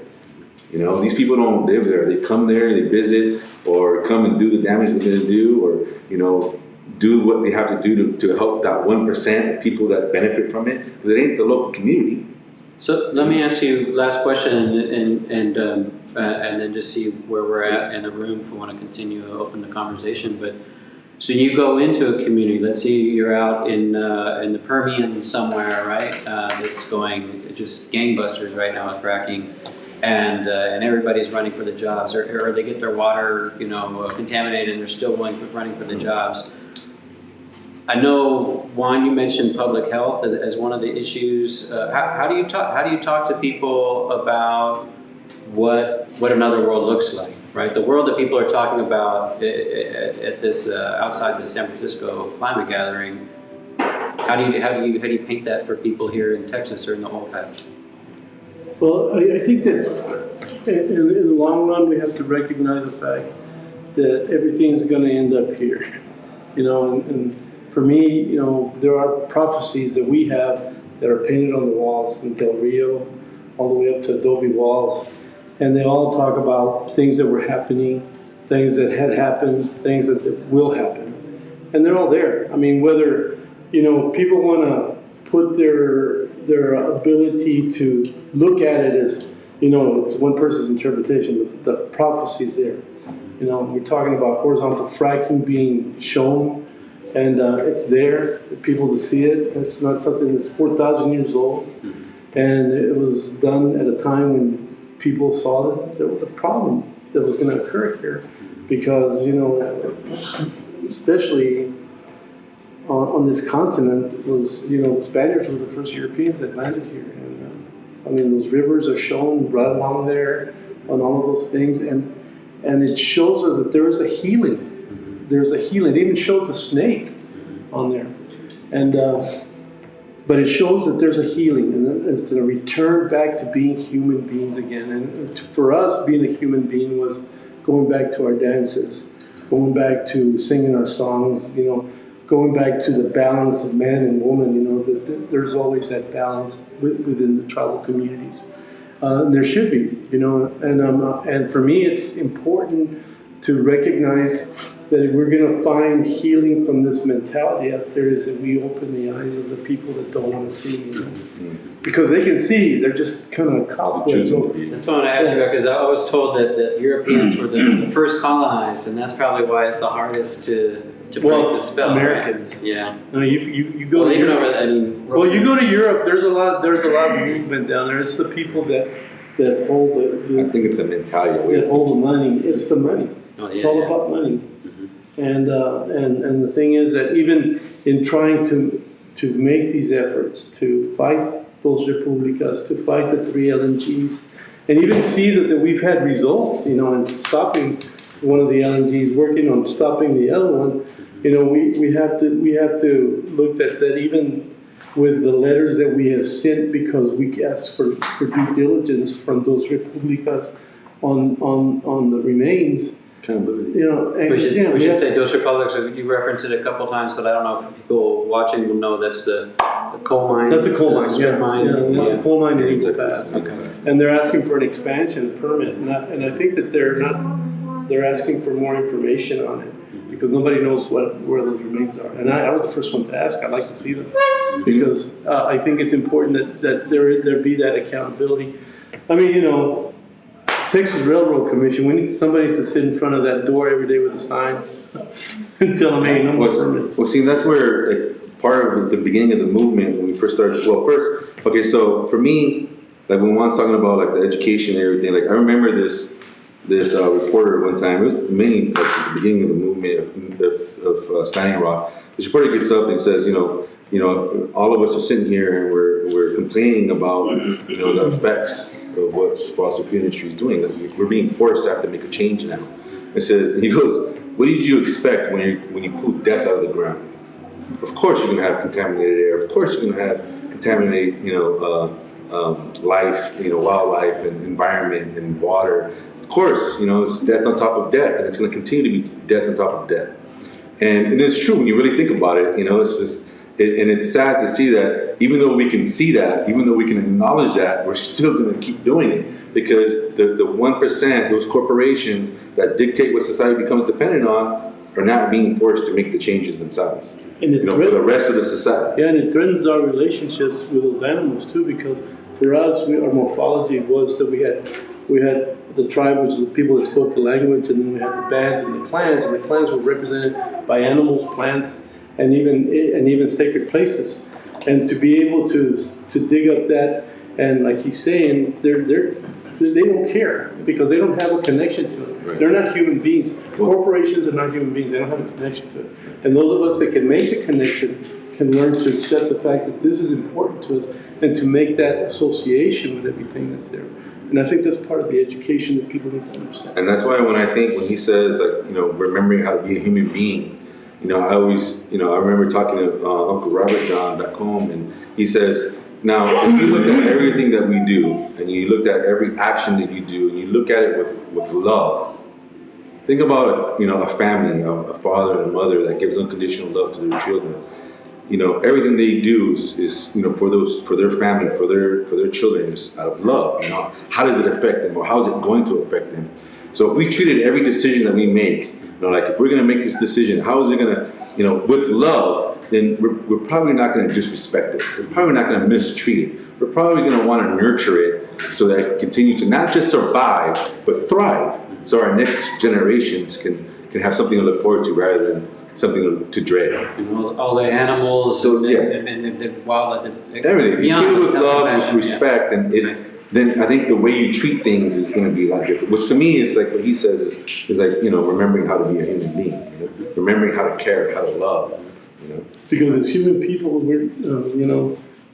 These people don't live there. They come there, they visit, or come and do the damage they're going to do, or do what they have to do to help that 1% of people that benefit from it. Because it ain't the local community. So let me ask you last question, and then just see where we're at in the room if we want to continue to open the conversation. But so you go into a community. Let's say you're out in the Permian somewhere, right? It's going just gangbusters right now with fracking, and everybody's running for the jobs, or they get their water contaminated, and they're still running for the jobs. I know, Juan, you mentioned public health as one of the issues. How do you talk to people about what another world looks like, right? The world that people are talking about at this outside the San Francisco climate gathering. How do you paint that for people here in Texas or in the oil patch? Well, I think that in the long run, we have to recognize the fact that everything's going to end up here. And for me, there are prophecies that we have that are painted on the walls in Del Rio, all the way up to adobe walls. And they all talk about things that were happening, things that had happened, things that will happen. And they're all there. I mean, whether, people want to put their ability to look at it as, it's one person's interpretation, the prophecy's there. We're talking about horizontal fracking being shown, and it's there for people to see it. It's not something that's 4,000 years old. And it was done at a time when people saw that there was a problem that was going to occur here. Because, especially on this continent, was, the Spaniards were the first Europeans that landed here. And those rivers are shown right along there on all of those things. And it shows us that there is a healing. There's a healing. It even shows a snake on there. And, but it shows that there's a healing, and it's a return back to being human beings again. And for us, being a human being was going back to our dances, going back to singing our songs, going back to the balance of man and woman, that there's always that balance within the tribal communities. And there should be, and for me, it's important to recognize that if we're going to find healing from this mentality out there, is that we open the eyes of the people that don't want to see, because they can see, they're just kind of cobwebs. That's what I want to ask you about, because I was told that Europeans were the first colonized, and that's probably why it's the hardest to break the spell. Americans. Right? Yeah. You go to Europe. You go to Europe. There's a lot of movement down there. It's the people that hold the. I think it's a mentality. That hold the money. It's the money. It's all about money. Mm-hmm. And the thing is that even in trying to make these efforts to fight those republicas, to fight the 3 LNGs, and even see that we've had results, in stopping one of the LNGs, working on stopping the other one, we have to look at that even with the letters that we have sent, because we asked for due diligence from those republicas on the remains. We should say those republics. You referenced it a couple times, but I don't know if people watching will know that's the coal mine. That's a coal mine. That's a coal mine in Eagle Texas. Pass. Okay. And they're asking for an expansion permit, and I think that they're asking for more information on it, because nobody knows where those remains are. And I was the first one to ask. I'd like to see them, because I think it's important that there be that accountability. Texas Railroad Commission, we need somebody to sit in front of that door every day with a sign and tell them, hey, no more permits. Well, see, that's where part of the beginning of the movement, when we first started. Well, so for me, when Juan's talking about the education and everything, I remember this reporter one time. It was at the beginning of the movement of Standing Rock. This reporter gets up and says, all of us are sitting here and we're complaining about the effects of what fossil fuel industry is doing. We're being forced to have to make a change now. And he goes, what did you expect when you pull death out of the ground? Of course you're going to have contaminated air. Of course you're going to have contaminated, life, wildlife and environment and water. Of course, it's death on top of death, and it's going to continue to be death on top of death. And it's true when you really think about it. It's just. And it's sad to see that even though we can see that, even though we can acknowledge that, we're still going to keep doing it, because the 1%, those corporations that dictate what society becomes dependent on, are not being forced to make the changes themselves. And for the rest of the society. Yeah, and it threatens our relationships with those animals too, because for us, our morphology was that we had the tribe, which is the people that spoke the language, and then we had the bands and the clans were represented by animals, plants, and even sacred places, and to be able to dig up that, and like he's saying, they don't care, because they don't have a connection to it. Right. They're not human beings. Corporations are not human beings. They don't have a connection to it. And those of us that can make a connection can learn to accept the fact that this is important to us, and to make that association with everything that's there. And I think that's part of the education that people need to understand. And that's why when he says remembering how to be a human being. I always, I remember talking to Uncle Robert John back home, and he says, now, if you look at everything that we do, and you look at every action that you do, and you look at it with love, think about, a family, a father and a mother that gives unconditional love to their children. everything they do is for their family, for their children, is out of love. How does it affect them, or how is it going to affect them? So if we treated every decision that we make, like if we're going to make this decision, how is it going to, with love, then we're probably not going to disrespect it. We're probably not going to mistreat it. We're probably going to want to nurture it so that it can continue to not just survive, but thrive. So our next generations can have something to look forward to rather than something to dread. All the animals and the wildlife. Everything. If you treat it with love, with respect, and then I think the way you treat things is going to be a lot different. Which to me is like what he says is like, remembering how to be a human being, remembering how to care, how to love. Because as human people, we're,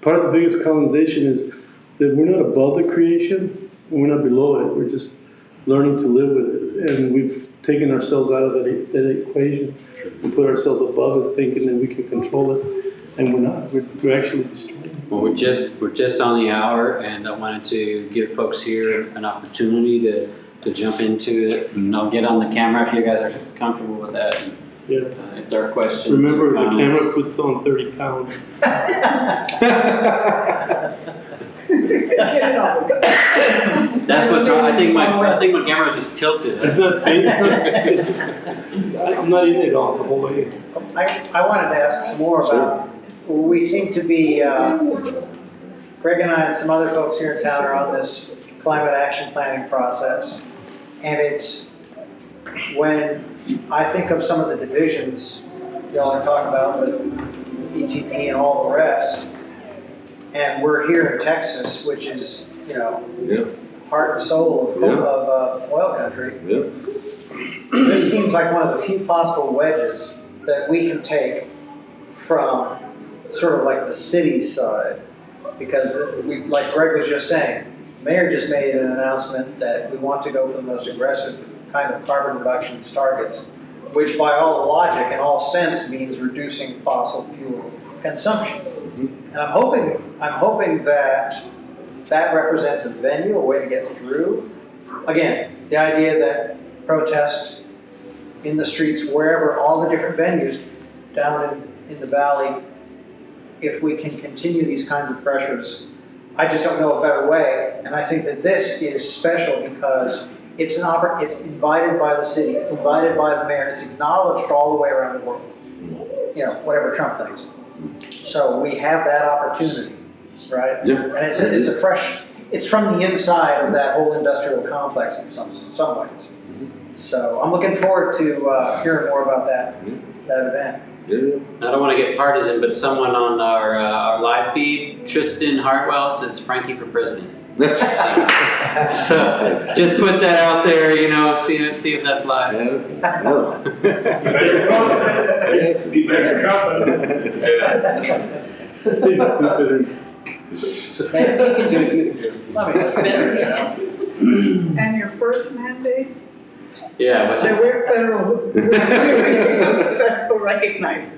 part of the biggest colonization is that we're not above the creation and we're not below it. We're just learning to live with it. And we've taken ourselves out of that equation and put ourselves above it, thinking that we can control it. And we're not. We're actually destroying it. Well, we're just on the hour, and I wanted to give folks here an opportunity to jump into it. And I'll get on the camera if you guys are comfortable with that. Yeah. If there are questions. Remember, the camera puts on 30 pounds. That's what's wrong. I think my camera is just tilted. It's not big. I'm not in it all the whole way. I wanted to ask some more about, we seem to be, Greg and I and some other folks here in town are on this climate action planning process. And it's when I think of some of the divisions y'all are talking about with ETP and all the rest, and we're here in Texas, which is, heart and soul of oil country. This seems like one of the few possible wedges that we can take from sort of like the city side, because like Greg was just saying, the mayor just made an announcement that we want to go for the most aggressive kind of carbon reductions targets, which by all logic and all sense means reducing fossil fuel consumption. And I'm hoping that represents a venue, a way to get through. Again, the idea that protest in the streets, wherever, all the different venues down in the valley, if we can continue these kinds of pressures, I just don't know a better way. And I think that this is special because it's invited by the city, it's invited by the mayor, it's acknowledged all the way around the world. Whatever Trump thinks. So we have that opportunity, right? Yeah. And it's from the inside of that whole industrial complex in some ways. So I'm looking forward to hearing more about that event. I don't want to get partisan, but someone on our live feed, Tristan Hartwell, says Frankie for president. So just put that out there, see if that flies. Be better And your first mandate? Yeah, what's So we're federal recognized.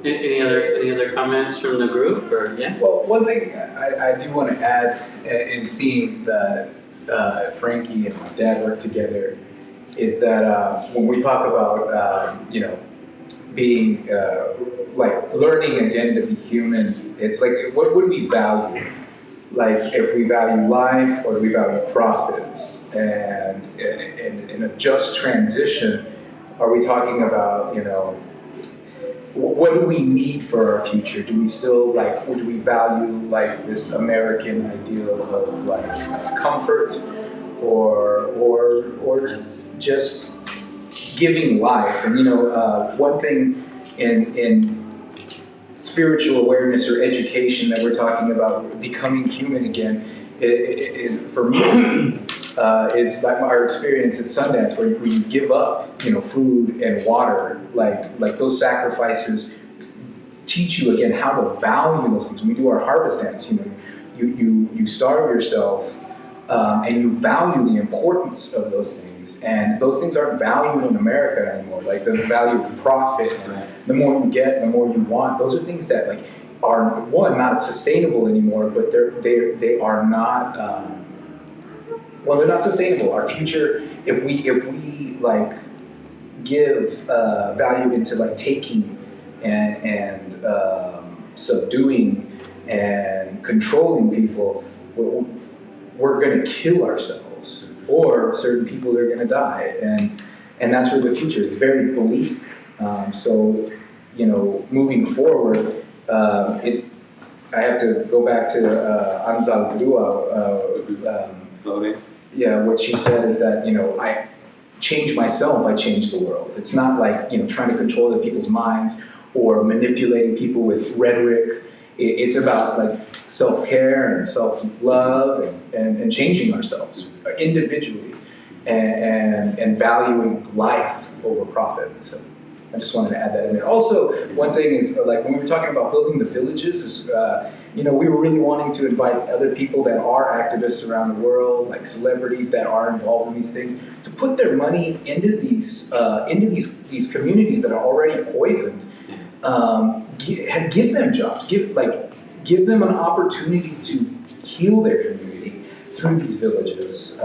Any other comments from the group, or yeah? Well, one thing I do want to add in seeing that Frankie and my dad work together is that when we talk about being like learning again to be human, it's like what would we value? Like if we value life or do we value profits? And in a just transition, are we talking about what do we need for our future? Do we still do we value this American ideal of comfort, or just giving life? And one thing in spiritual awareness or education that we're talking about becoming human again is for me is like our experience at Sundance, where you give up, food and water, like those sacrifices teach you again how to value those things. When we do our harvest dance, you starve yourself, and you value the importance of those things. And those things aren't valued in America anymore. Like the value of profit, and the more you get, the more you want. Those are things that are not sustainable anymore, but they are not. They're not sustainable. Our future, if we give value into taking and subduing and controlling people, we're going to kill ourselves, or certain people are going to die, and that's where the future is. It's very bleak. So, moving forward, I have to go back to Anzal Dua. What she said is that, I change myself, I change the world. It's not like, trying to control other people's minds or manipulating people with rhetoric. It's about like self-care and self-love and changing ourselves individually and valuing life over profit. So I just wanted to add that in there. Also, one thing is, like, when we were talking about building the villages, is, we were really wanting to invite other people that are activists around the world, like celebrities that are involved in these things, to put their money into these communities that are already poisoned. Give them jobs. Give them an opportunity to heal their community through these villages.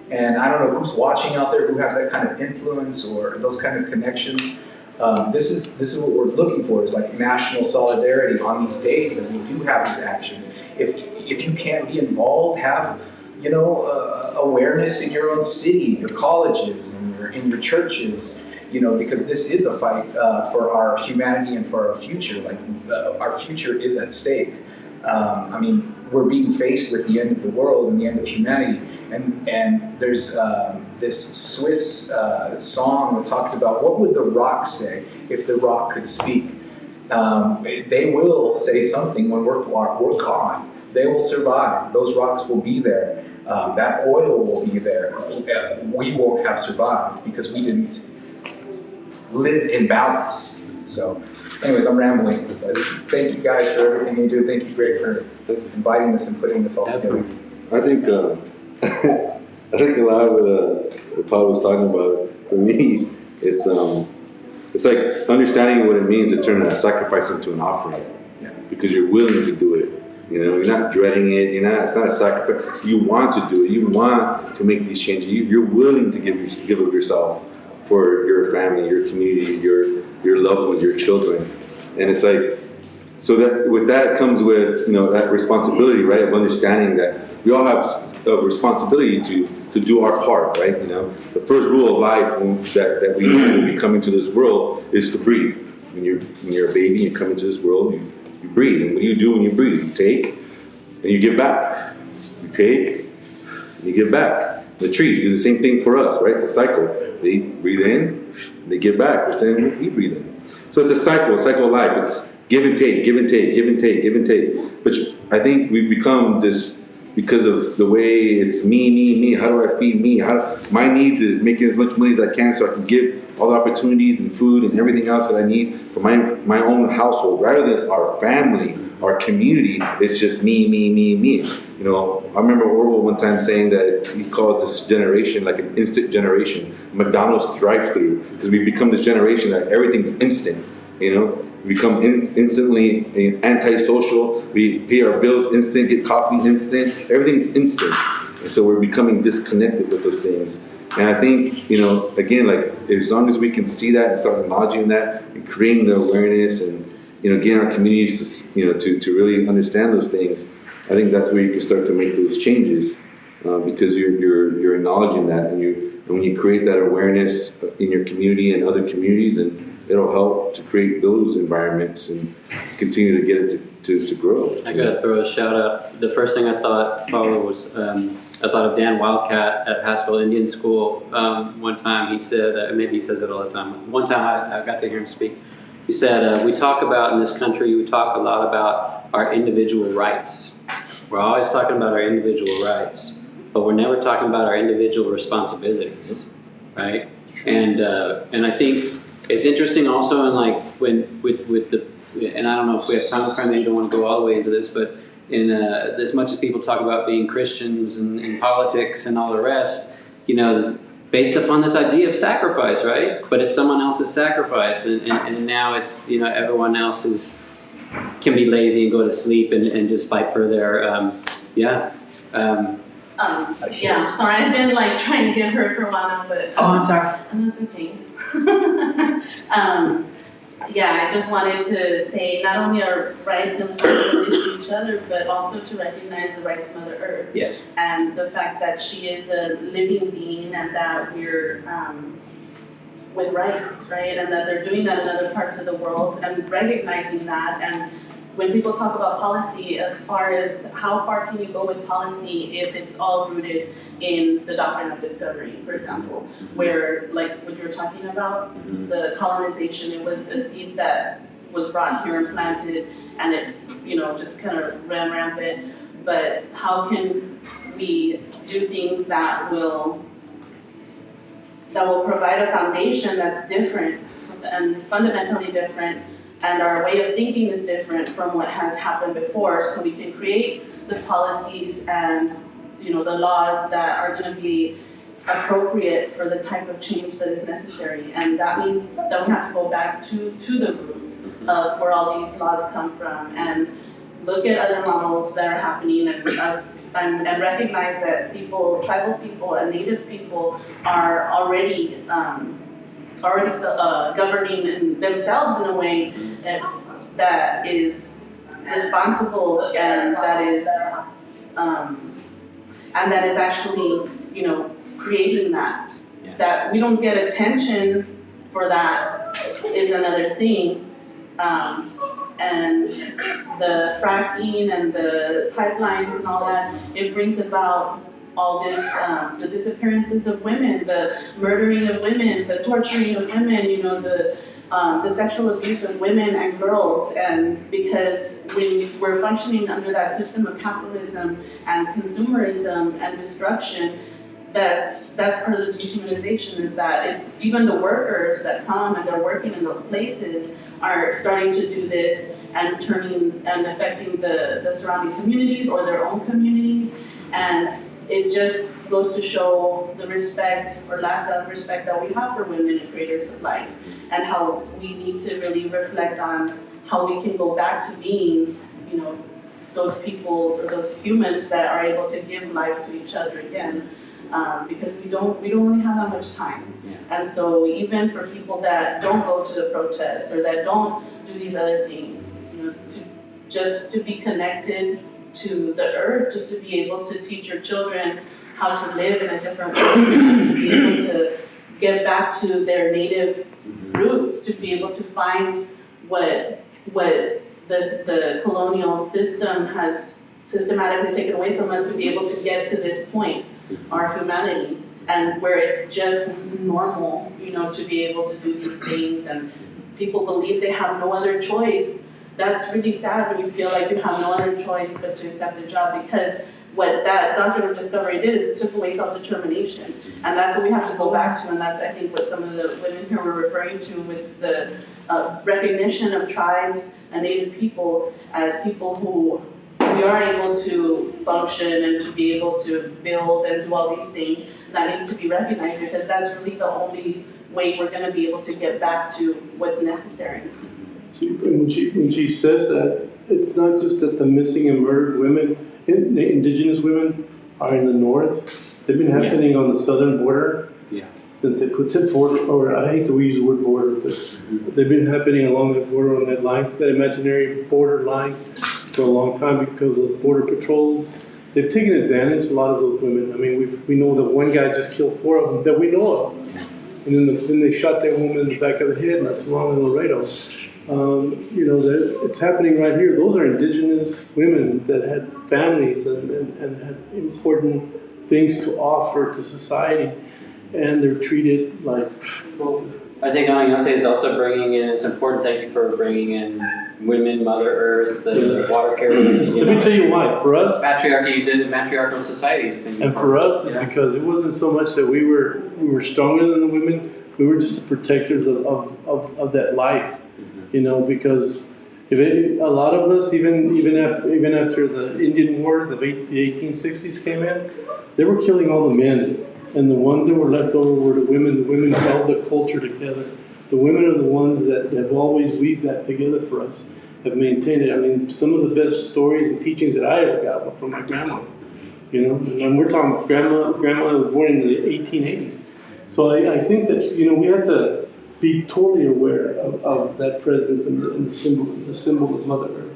And I don't know who's watching out there, who has that kind of influence or those kind of connections. This is what we're looking for, is like national solidarity on these days that we do have these actions. If you can't be involved, have awareness in your own city, your colleges, and in your churches. Because this is a fight for our humanity and for our future. Like our future is at stake. We're being faced with the end of the world and the end of humanity. And there's this Swiss song that talks about, what would the rock say if the rock could speak? They will say something when we're gone. They will survive. Those rocks will be there. That oil will be there. We won't have survived because we didn't live in balance. So anyways, I'm rambling. Thank you guys for everything you do. Thank you, Greg, for inviting us and putting this all together. I think I think a lot of what Paul was talking about, for me, it's like understanding what it means to turn a sacrifice into an offering. Yeah. Because You're willing to do it. You're not dreading it. It's not a sacrifice. You want to do it. You want to make these changes. You're willing to give of yourself for your family, your community, your loved ones, your children. And it's like, so that with that comes with that responsibility, right, of understanding that we all have a responsibility to do our part, right? The first rule of life that we need when we come into this world is to breathe. When you're a baby, you come into this world, you breathe. And what do you do when you breathe? You take and you give back. You take and you give back. The trees do the same thing for us, right? It's a cycle. They breathe in, they give back. We're saying we breathe in. So it's a cycle of life. It's give and take, give and take, give and take, give and take. But I think we've become this, because of the way it's me. How do I feed me? My needs is making as much money as I can so I can give all the opportunities and food and everything else that I need for my own household, rather than our family, our community. It's just me. I remember Orwell one time saying that he called this generation like an instant generation, McDonald's drive-through, because we become this generation that everything's instant. We become instantly antisocial. We pay our bills instant, get coffee instant. Everything's instant, and so we're becoming disconnected with those things. And I think, again, like, as long as we can see that and start acknowledging that and creating the awareness and, getting our communities to really understand those things, I think that's where you can start to make those changes, because you're acknowledging that, and when you create that awareness in your community and other communities, then it'll help to create those environments and continue to get it to grow. I gotta throw a shout out. The first thing I thought, Paulo, was I thought of Dan Wildcat at Haskell Indian School. One time he said, maybe he says it all the time. One time I got to hear him speak. He said, we talk about in this country, we talk a lot about our individual rights. We're always talking about our individual rights, but we're never talking about our individual responsibilities, right? And I think it's interesting also, in like when with the, and I don't know if we have time, I don't want to go all the way into this, but in as much as people talk about being Christians and politics and all the rest, based upon this idea of sacrifice, right? But it's someone else's sacrifice, and now it's everyone else can be lazy and go to sleep and just fight for their yeah, sorry, I've been like trying to get her for a while now, but oh, I'm sorry. That's okay. I just wanted to say not only our rights and responsibilities to each other, but also to recognize the rights of Mother Earth. Yes. And the fact that she is a living being and that we're with rights, right? And that they're doing that in other parts of the world and recognizing that. And when people talk about policy, as far as how far can you go with policy if it's all rooted in the doctrine of discovery, for example, where, like what you were talking about, the colonization, it was a seed that was brought here and planted, and it, just kind of ran rampant. But how can we do things that will provide a foundation that's different and fundamentally different, and our way of thinking is different from what has happened before, so we can create the policies and the laws that are going to be appropriate for the type of change that is necessary. And that means that we have to go back to the root of where all these laws come from and look at other models that are happening and recognize that tribal people and native people are already governing themselves in a way that is responsible and that is actually, creating that. Yeah. That we don't get attention for that is another thing. And the fracking and the pipelines and all that, it brings about all this, the disappearances of women, the murdering of women, the torturing of women, the sexual abuse of women and girls. And because when we're functioning under that system of capitalism and consumerism and destruction, that's part of the dehumanization, is that even the workers that come and they're working in those places are starting to do this and turning and affecting the surrounding communities or their own communities. And it just goes to show the respect or lack of respect that we have for women and creators of life, and how we need to really reflect on how we can go back to being, those people or those humans that are able to give life to each other again. Because we don't really have that much time. Yeah. And so even for people that don't go to the protests or that don't do these other things, to be connected to the earth, just to be able to teach your children how to live in a different way, to be able to get back to their native roots, to be able to find what the colonial system has systematically taken away from us, to be able to get to this point, our humanity, and where it's just normal, to be able to do these things, and people believe they have no other choice. That's really sad when you feel like you have no other choice but to accept a job, because what that doctrine of discovery did is it took away self-determination. And that's what we have to go back to, and that's, I think, what some of the women here were referring to with the recognition of tribes and Native people as people who we are able to function and to be able to build and do all these things. That needs to be recognized, because that's really the only way we're going to be able to get back to what's necessary. See, when she says that, it's not just that the missing and murdered women, the indigenous women, are in the north. They've been happening on the southern border since they put the border, or I hate to use the word border, but they've been happening along that border, on that line, that imaginary border line, for a long time, because of those border patrols. They've taken advantage, a lot of those women. I mean, we know that one guy just killed 4 of them that we know of. And then they shot that woman in the back of the head not too long in Laredo. It's happening right here. Those are indigenous women that had families and had important things to offer to society. And they're treated like... I think Aliante is also bringing in, it's important, thank you for bringing in women, Mother Earth, the water carriers. Let me tell you why. For us... the matriarchal society has been... And for us, because it wasn't so much that we were stronger than the women, we were just the protectors of that life. Because a lot of us, even after the Indian Wars of the 1860s came in, they were killing all the men, and the ones that were left over were the women. The women held the culture together. The women are the ones that have always weaved that together for us, have maintained it. I mean, some of the best stories and teachings that I ever got were from my grandma. And we're talking grandma was born in the 1880s. So I think that we have to be totally aware of that presence and the symbol of Mother Earth.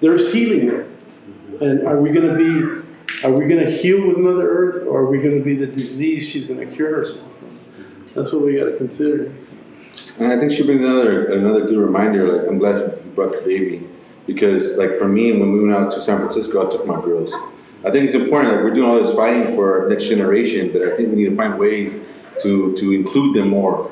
There's healing there. And are we going to heal with Mother Earth, or are we going to be the disease she's going to cure herself from? That's what we got to consider. And I think she brings another good reminder. Like, I'm glad you brought the baby, because like for me, when we went out to San Francisco, I took my girls. I think it's important that we're doing all this fighting for our next generation, but I think we need to find ways to include them more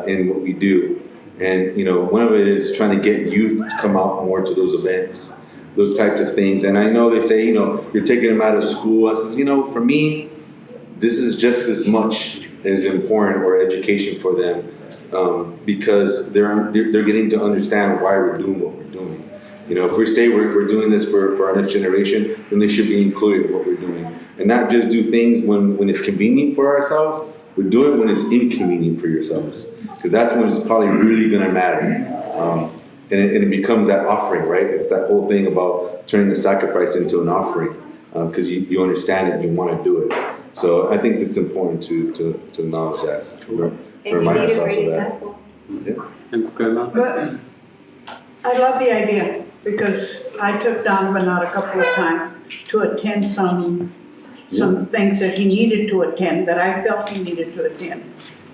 in what we do. And one of it is trying to get youth to come out more to those events, those types of things. And I know they say, you're taking them out of school. I says, for me, this is just as much as important or education for them, because they're getting to understand why we're doing what we're doing. If we say we're doing this for our next generation, then they should be included in what we're doing, and not just do things when it's convenient for ourselves. We do it when it's inconvenient for yourselves, because that's when it's probably really going to matter. And it becomes that offering, right? It's that whole thing about turning the sacrifice into an offering, because you understand it and you want to do it. So I think it's important to acknowledge that, to remind ourselves of that. Yeah. And Grandma? But I love the idea, because I took Donovan out a couple of times to attend some things that he needed to attend, that I felt he needed to attend.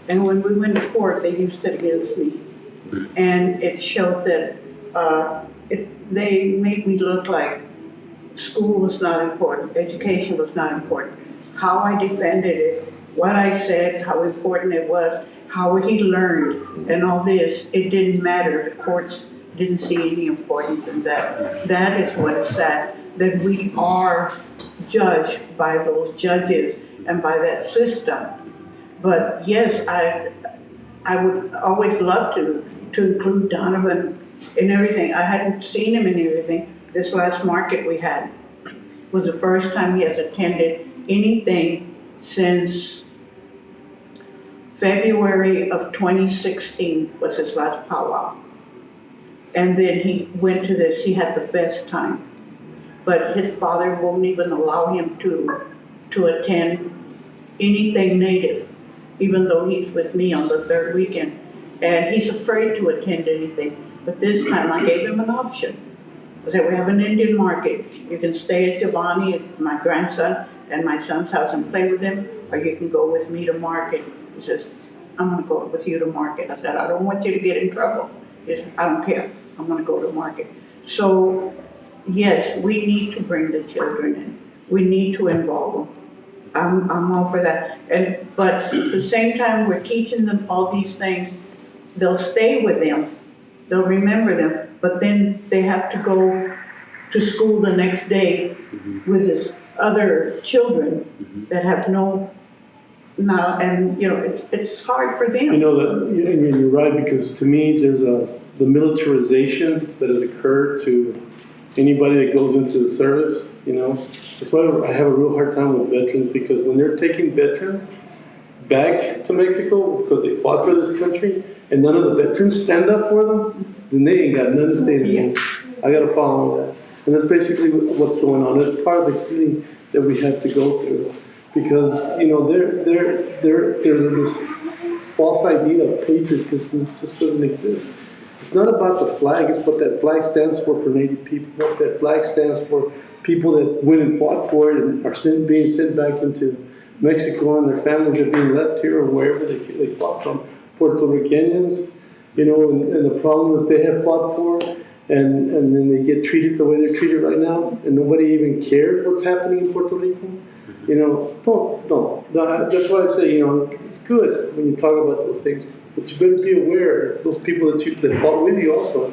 And when we went to court, they used it against me. And it showed that they made me look like school was not important, education was not important. How I defended it, what I said, how important it was, how he learned, and all this, it didn't matter. The courts didn't see any importance in that. That is what is sad, that we are judged by those judges and by that system. But yes, I would always love to include Donovan in everything. I hadn't seen him in everything. This last market we had was the first time he has attended anything since February of 2016 was his last powwow. And then he went to this, he had the best time. But his father won't even allow him to attend anything native, even though he's with me on the third weekend. And he's afraid to attend anything. But this time I gave him an option. I said, we have an Indian market. You can stay at Giovanni, my grandson, and my son's house and play with him, or you can go with me to market. He says, I'm gonna go with you to market. I said, I don't want you to get in trouble. He said, I don't care, I'm gonna go to market. So, yes, we need to bring the children in. We need to involve them. I'm all for that. But at the same time, we're teaching them all these things. They'll stay with them, they'll remember them, but then they have to go to school the next day with his other children that have it's hard for them. You're right, because to me, there's the militarization that has occurred to anybody that goes into the service. That's why I have a real hard time with veterans, because when they're taking veterans back to Mexico because they fought for this country, and none of the veterans stand up for them, then they ain't got nothing to say to me. I got a problem with that. And that's basically what's going on. That's part of the healing that we have to go through. Because, there's this false idea of patriotism just doesn't exist. It's not about the flag, it's what that flag stands for Native people, what that flag stands for people that went and fought for it and are being sent back into Mexico, and their families are being left here or wherever they fought from. Puerto Ricans, and the problem that they have fought for, and then they get treated the way they're treated right now, and nobody even cares what's happening in Puerto Rico. Don't. That's why I say, it's good when you talk about those things, but you better be aware those people that fought with you also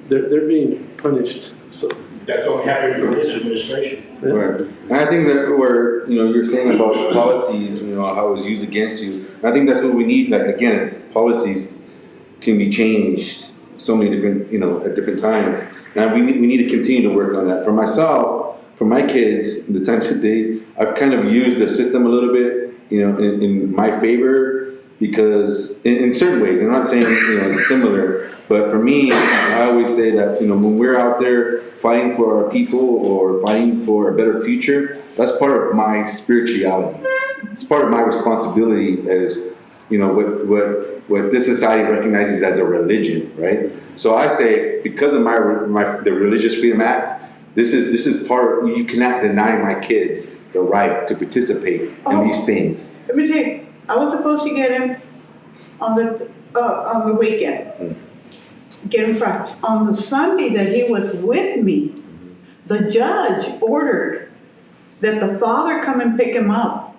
they're being punished. So That's what happened in this administration. yeah. Right. And I think that where, you're saying about the policies, how it was used against you. And I think that's what we need. Like, again, policies can be changed so many different, at different times. And we need to continue to work on that. For myself, for my kids, the times that I've kind of used the system a little bit, in my favor, because in certain ways, I'm not saying, it's similar, but for me, I always say that, when we're out there fighting for our people or fighting for a better future, that's part of my spirituality. It's part of my responsibility as what this society recognizes as a religion, right? So I say, because of the Religious Freedom Act, this is part. You cannot deny my kids the right to participate in these things. Let me tell you, I was supposed to get him on the weekend. Get him Friday. On the Sunday that he was with me, the judge ordered that the father come and pick him up,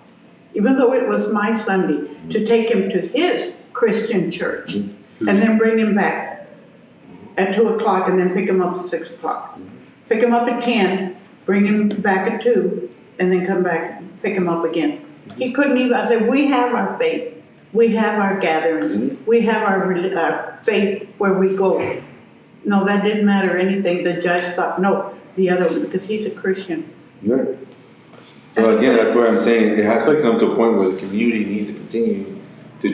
even though it was my Sunday, to take him to his Christian church, and then bring him back at 2 o'clock, and then pick him up at 6 o'clock. Pick him up at 10, bring him back at 2, and then come back and pick him up again. He couldn't even. I said, we have our faith. We have our gatherings. We have our faith where we go. No, that didn't matter anything. The judge thought, no, the other one, because he's a Christian. Right. So again, that's where I'm saying it has to come to a point where the community needs to continue to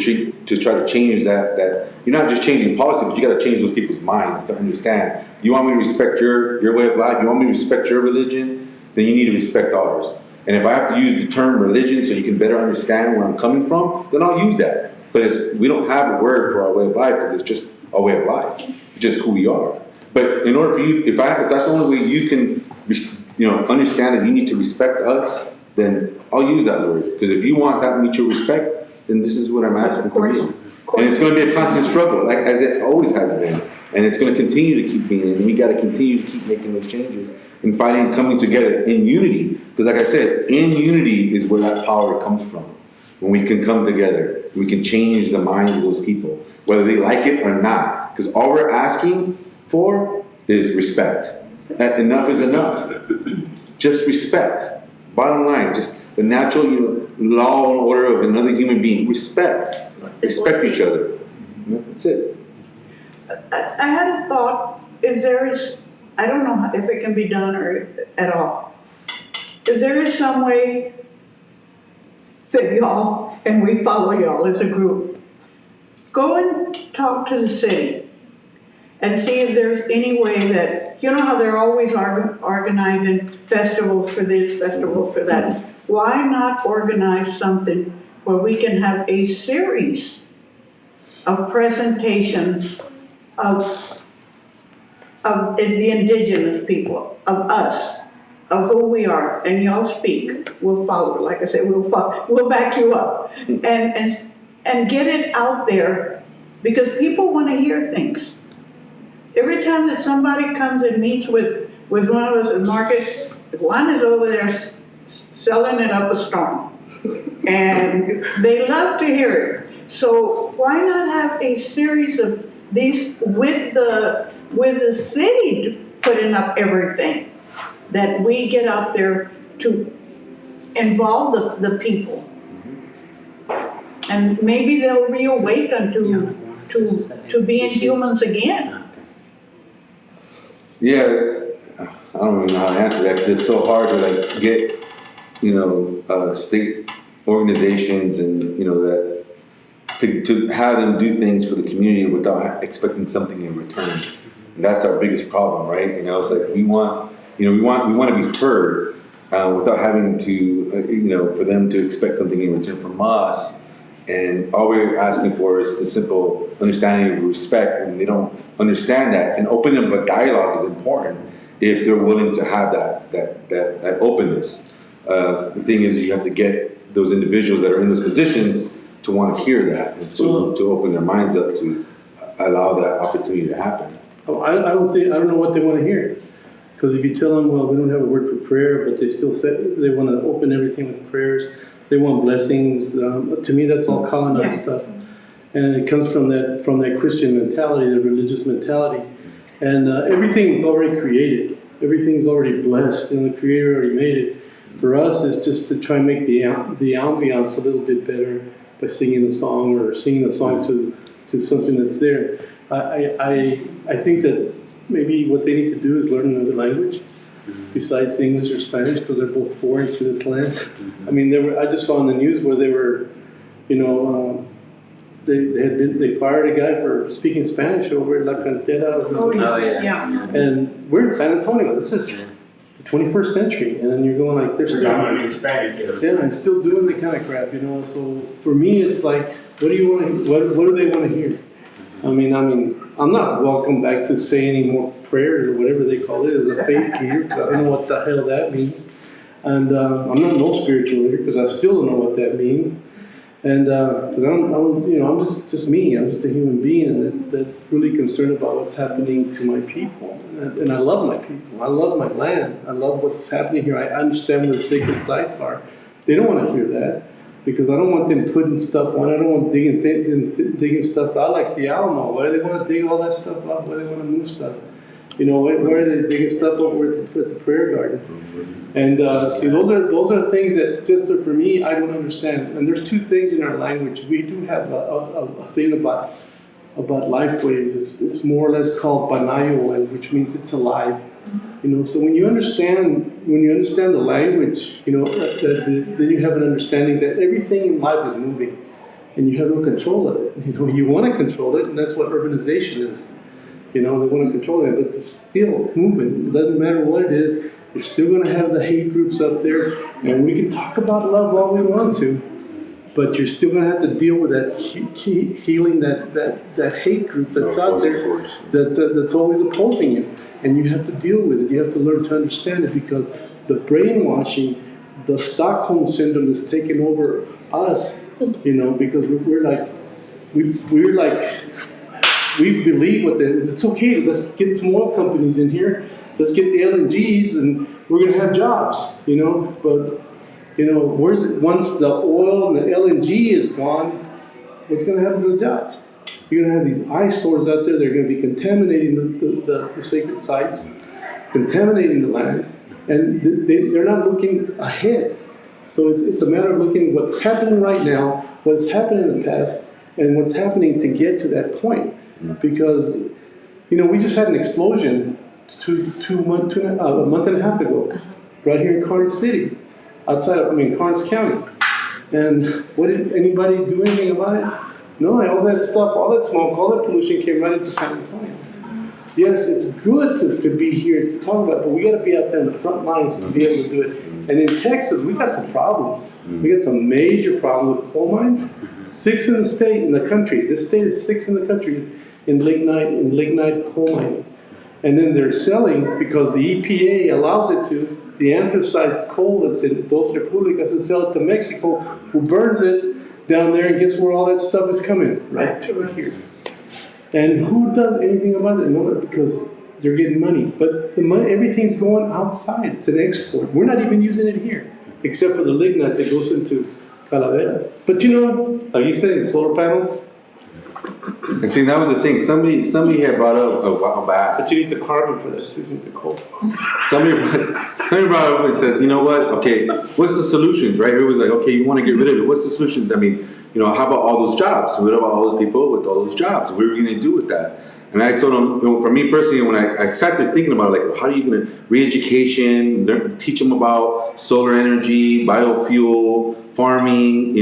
try to change that. You're not just changing policy, but you got to change those people's minds to understand. You want me to respect your way of life? You want me to respect your religion? Then you need to respect ours. And if I have to use the term religion so you can better understand where I'm coming from, then I'll use that. But we don't have a word for our way of life because it's just a way of life. It's just who we are. But in order for you, if that's the only way you can, understand that you need to respect us, then I'll use that word. Because if you want that mutual respect, then this is what I'm asking for you. And it's going to be a constant struggle, like as it always has been. And it's going to continue to keep being. And we got to continue to keep making those changes and fighting, coming together in unity. Because like I said, in unity is where that power comes from. When we can come together, we can change the minds of those people, whether they like it or not. Because all we're asking for is respect. Enough is enough. Just respect. Bottom line, just the natural law and order of another human being. Respect. Respect each other. That's it. I had a thought, I don't know if it can be done or at all. If there is some way that y'all, and we follow y'all as a group, go and talk to the city and see if there's any way that, how they're always organizing festivals for this, festivals for that. Why not organize something where we can have a series of presentations of the indigenous people, of us, of who we are, and y'all speak. We'll follow. Like I said, we'll back you up, and get it out there, because people want to hear things. Every time that somebody comes and meets with one of us at market, Juan is over there selling it up a storm, and they love to hear it. So why not have a series of these with the city putting up everything, that we get out there to involve the people, and maybe they'll reawaken to being humans again. Yeah, I don't even know how to answer that, because it's so hard to get state organizations and that to have them do things for the community without expecting something in return. And that's our biggest problem, right? It's like we want to be heard without having to for them to expect something in return from us. And all we're asking for is the simple understanding of respect, and they don't understand that. And opening up a dialogue is important if they're willing to have that openness. The thing is, you have to get those individuals that are in those positions to want to hear that and to open their minds up to allow that opportunity to happen. Oh, I don't know what they want to hear. Because if you tell them, well, we don't have a word for prayer, but they still say they want to open everything with prayers. They want blessings. To me, that's all colonized stuff, and it comes from that Christian mentality, the religious mentality, and everything's already created. Everything's already blessed, and the Creator already made it. For us, it's just to try and make the ambiance a little bit better by singing the song or singing the song to something that's there. I think that maybe what they need to do is learn another language besides English or Spanish, because they're both foreign to this land. I mean, I just saw in the news where they were, they fired a guy for speaking Spanish over at La Cantera. Oh yeah. And we're in San Antonio. This is the 21st century, and then you're going they're still Spanish. and still doing the kind of crap, So for me, it's like What do you want? What do they want to hear? I mean, I'm not welcome back to say any more prayers or whatever they call it as a faith leader, because I don't know what the hell that means. And I'm not no spiritual leader because I still don't know what that means. And because I'm just me. I'm just a human being, and that's really concerned about what's happening to my people. And I love my people. I love my land. I love what's happening here. I understand where the sacred sites are. They don't want to hear that because I don't want them putting stuff on. I don't want digging stuff out like the Alamo. Why do they want to dig all that stuff out? Why do they want to move stuff? Where are they digging stuff over at the prayer garden? And see, those are things that just for me, I don't understand. And there's two things in our language. We do have a thing about life waves. It's more or less called banayo, which means it's alive. So when you understand the language, then you have an understanding that everything in life is moving, and you have no control of it. You want to control it, and that's what urbanization is. They want to control it, but it's still moving. It doesn't matter what it is. You're still going to have the hate groups up there, and we can talk about love all we want to, but you're still going to have to deal with that healing that hate group that's out there that's always opposing you, and you have to deal with it. You have to learn to understand it because the brainwashing, the Stockholm syndrome is taking over us. Because we believe it's okay. Let's get some oil companies in here. Let's get the LNGs, and we're going to have jobs. But where's it? Once the oil and the LNG is gone, what's going to happen to the jobs? You're going to have these eyesores out there. They're going to be contaminating the sacred sites, contaminating the land, and they're not looking ahead. So it's a matter of looking at what's happening right now, what's happened in the past, and what's happening to get to that point. Because, we just had an explosion a month and a half ago, right here in Karnes City, Karnes County. And what did anybody do anything about it? No, all that stuff, all that smoke, all that pollution came right into San Antonio. Yes, it's good to be here to talk about it, but we got to be out there in the front lines to be able to do it. And in Texas, we got some problems. We got some major problems with coal mines. 6 in the state, in the country. This state is 6 in the country in lignite coal mining. And then they're selling, because the EPA allows it to, the anthracite coal that's in Dos Republicas, and sell it to Mexico, who burns it down there, and guess where all that stuff is coming? Right to right here. And who does anything about it? Nobody, because they're getting money. But the money, everything's going outside. It's an export. We're not even using it here, except for the lignite that goes into Calaveras. But like you said, solar panels. And see, that was the thing. Somebody had brought up a while back. But you need the carbon for this. You need the coal. Somebody brought up and said, you know what? Okay, what's the solutions, right? It was like, okay, you want to get rid of it. What's the solutions? I mean, how about all those jobs? What about all those people with all those jobs? What are we going to do with that? And I told them, for me personally, when I sat there thinking about it, how are you going to re-education, teach them about solar energy, biofuel, farming,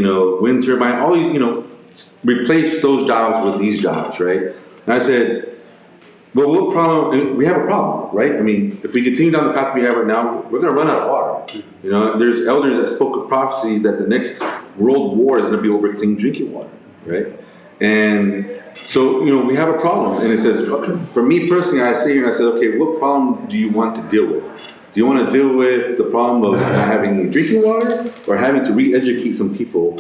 wind turbine, all these, replace those jobs with these jobs, right? And I said, well, what problem? And we have a problem, right? I mean, if we continue down the path we have right now, we're going to run out of water. There's elders that spoke of prophecies that the next world war is going to be over clean drinking water, right? And so, we have a problem. And it says, for me personally, I say here and I said, okay, what problem do you want to deal with? Do you want to deal with the problem of not having drinking water, or having to re-educate some people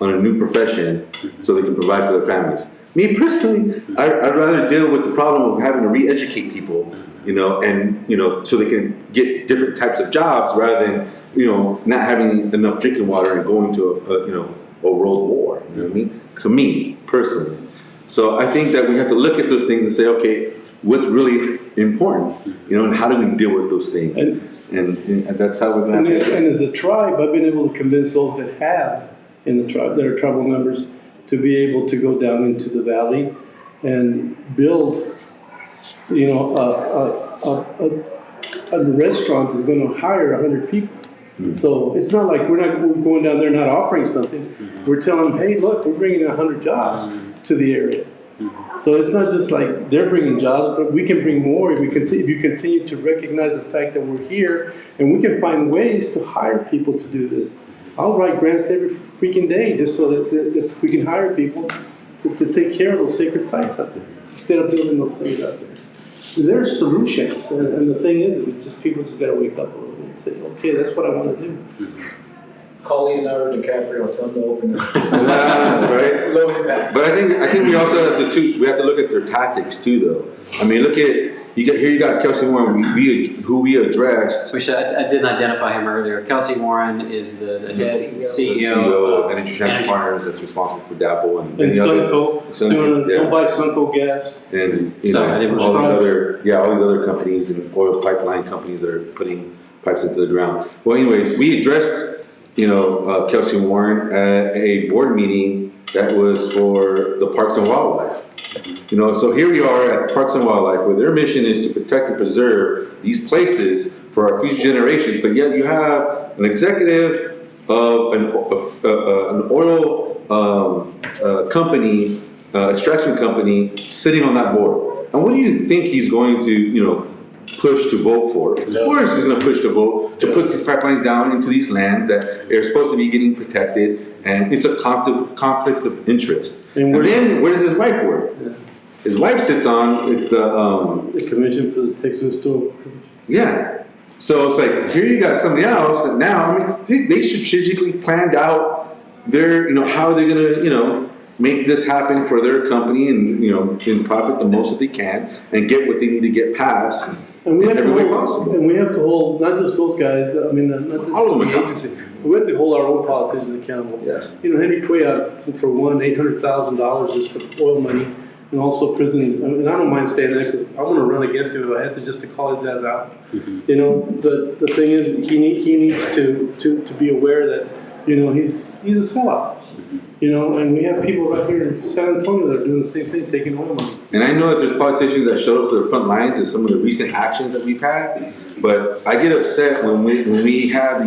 on a new profession so they can provide for their families? Me personally, I'd rather deal with the problem of having to re-educate people, so they can get different types of jobs rather than, not having enough drinking water and going to a world war. You know what I mean? To me personally. So I think that we have to look at those things and say, okay, what's really important, and how do we deal with those things? And that's how we're going to. And as a tribe, I've been able to convince those that have in the tribe, that are tribal members, to be able to go down into the valley and build, a restaurant is going to hire 100 people. Mm-hmm. So it's not like we're going down there not offering something. Mm-hmm. We're telling them, hey, look, we're bringing 100 jobs to the area. Mm-hmm. So it's not just like they're bringing jobs, but we can bring more if you continue to recognize the fact that we're here, and we can find ways to hire people to do this. I'll write grants every freaking day just so that we can hire people to take care of those sacred sites out there instead of building those things out there. There's solutions, and the thing is, people just got to wake up a little bit and say, okay, that's what I want to do. Call Leonardo DiCaprio, tell him to open it. Right? Low impact. But I think we also have to look at their tactics too, though. I mean, look at you got Kelsey Warren, who we addressed. I didn't identify him earlier. Kelsey Warren is the head CEO of Energy Transfer Partners that's responsible for DAPL and Sunco. Don't buy Sunco gas. And all these other companies and oil pipeline companies that are putting pipes into the ground. Well, anyways, we addressed Kelsey Warren at a board meeting that was for the Parks and Wildlife. So here we are at Parks and Wildlife, where their mission is to protect and preserve these places for our future generations. But yet you have an executive of an oil company, extraction company, sitting on that board. And what do you think he's going to, push to vote for? Of course he's going to push to vote to put these pipelines down into these lands that are supposed to be getting protected, and it's a conflict of interest. And then where does his wife work? Yeah. His wife sits on the commission for the Texas Historical Commission. Yeah. So it's like, here you got somebody else that now, they strategically planned out their, how they're going to, make this happen for their company and, and profit the most that they can and get what they need to get passed. And we have every way possible. And we have to hold not just those guys. I mean, not just all of the agency. We have to hold our own politicians accountable. Yes. Henry Cuellar, for one, $800,000 just for oil money, and also prison. And I don't mind saying that because I want to run against him if I had to, just to call his ass out. Mm-hmm. But the thing is, he needs to be aware that he's a sellout. And we have people right here in San Antonio that are doing the same thing, taking oil money. And I know that there's politicians that showed up to the front lines in some of the recent actions that we've had, but I get upset when we have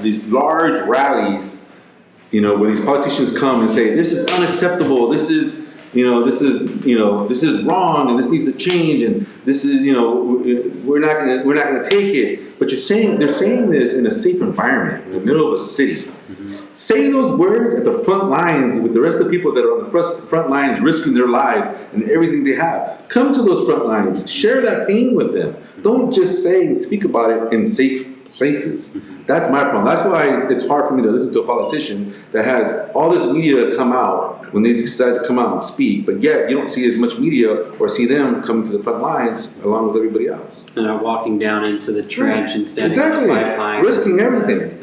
these large rallies, where these politicians come and say, this is unacceptable, this is wrong, and this needs to change, and this is, we're not gonna take it. But they're saying this in a safe environment, in the middle of a city. Say those words at the front lines with the rest of the people that are on the front lines risking their lives and everything they have. Come to those front lines. Share that pain with them. Don't just say and speak about it in safe places. That's my problem. That's why it's hard for me to listen to a politician that has all this media come out when they decide to come out and speak, but yet you don't see as much media or see them coming to the front lines along with everybody else. And are walking down into the trench and standing on the pipeline. Risking everything.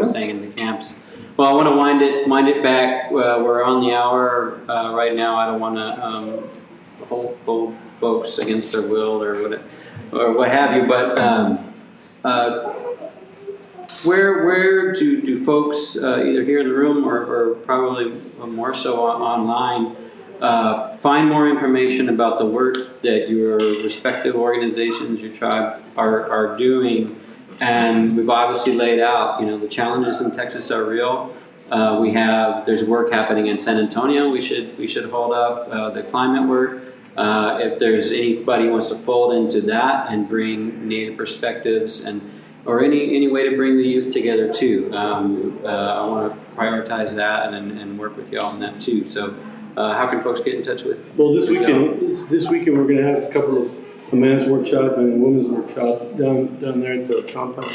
Staying in the camps. Well, I want to wind it back. We're on the hour right now. I don't want to hold folks against their will or what have you. But where do folks either here in the room or probably more so online find more information about the work that your respective organizations, your tribe, are doing? And we've obviously laid out, the challenges in Texas are real. There's work happening in San Antonio. We should hold up the climate work. If there's anybody who wants to fold into that and bring Native perspectives or any way to bring the youth together too, I want to prioritize that and work with y'all on that too. So, how can folks get in touch with? Well, this weekend we're going to have a couple of a men's workshop and a women's workshop down there at the compound.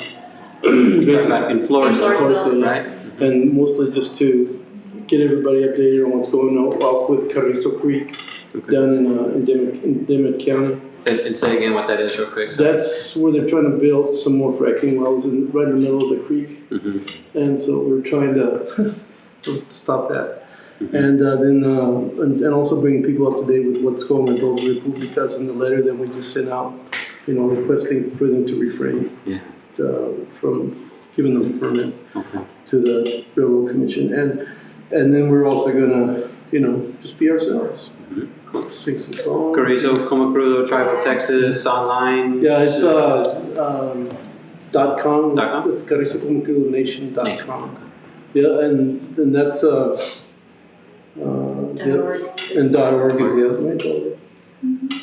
In Floresville, right? And mostly just to get everybody updated on what's going on off with Carrizo Creek down in Dimmitt County. And say again what that is real quick. So. That's where they're trying to build some more fracking wells right in the middle of the creek. Mm-hmm. And so we're trying to stop that. Mm-hmm. And then also bringing people up to date with what's going on with those Republicas in the letter that we just sent out, requesting for them to refrain from giving them a permit to the Railroad Commission. And then we're also gonna, just be ourselves. Mm-hmm. Sing some songs. Carrizo, Comecrudo Tribe of Texas, online. Yeah, it's .com. It's CarrizoComecrudoNation.com. Yeah, and that's .org. And .org is the other way.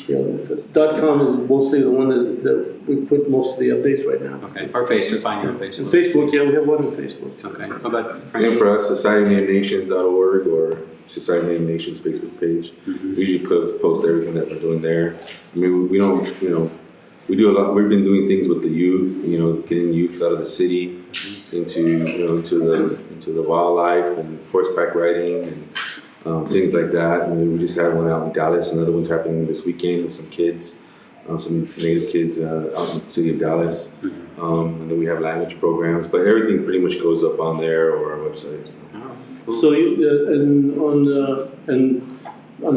Yeah, .com is mostly the one that we put most of the updates right now. Okay. Or Facebook, find you on And Facebook. Facebook, yeah, we have one on Facebook. Too. Okay. How about Same Frankie? for us, societynamenations.org or Society of Named Nations Facebook page. Mm-hmm. We usually post everything that we're doing there. I mean, we don't, we do a lot. We've been doing things with the youth, getting youth out of the city into the wildlife and horseback riding and things like that. And we just had one out in Dallas. Another one's happening this weekend with some kids, some Native kids out in the city of Dallas. And then we have language programs, but everything pretty much goes up on there or our website. So. Oh, cool. So on the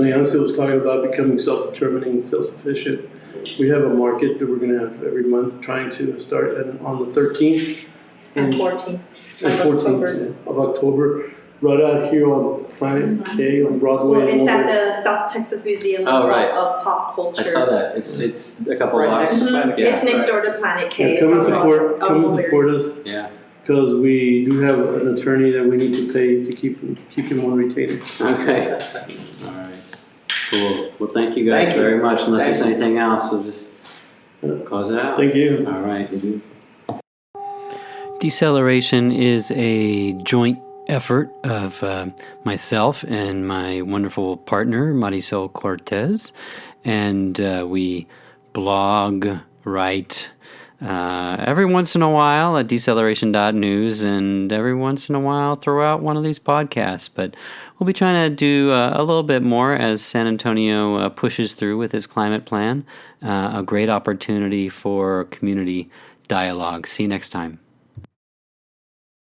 Mancias was talking about becoming self-determining, self-sufficient. We have a market that we're going to have every month, trying to start on the 13th And 14th and of 14th October. of October, right out here on Planet K on Broadway. Well, it's and at the South Texas Museum Oh, right. of Pop Culture. I saw that. It's a couple Right blocks. next to Planet K. It's next right. door to Planet K. Yeah, come and It's on support. Rock- Come and Mulberry. support us Yeah. because we do have an attorney that we need to pay to keep him on retainer. Okay. All right. Cool. Well, thank you guys Thank you. very much. Unless Thank there's anything else, we'll just close it out. Thank you. All right. Deceleration is a joint effort of myself and my wonderful partner, Marisol Cortez. And we blog, write every once in a while at deceleration.news, and every once in a while throw out one of these podcasts. But we'll be trying to do a little bit more as San Antonio pushes through with its climate plan. A great opportunity for community dialogue. See you next time.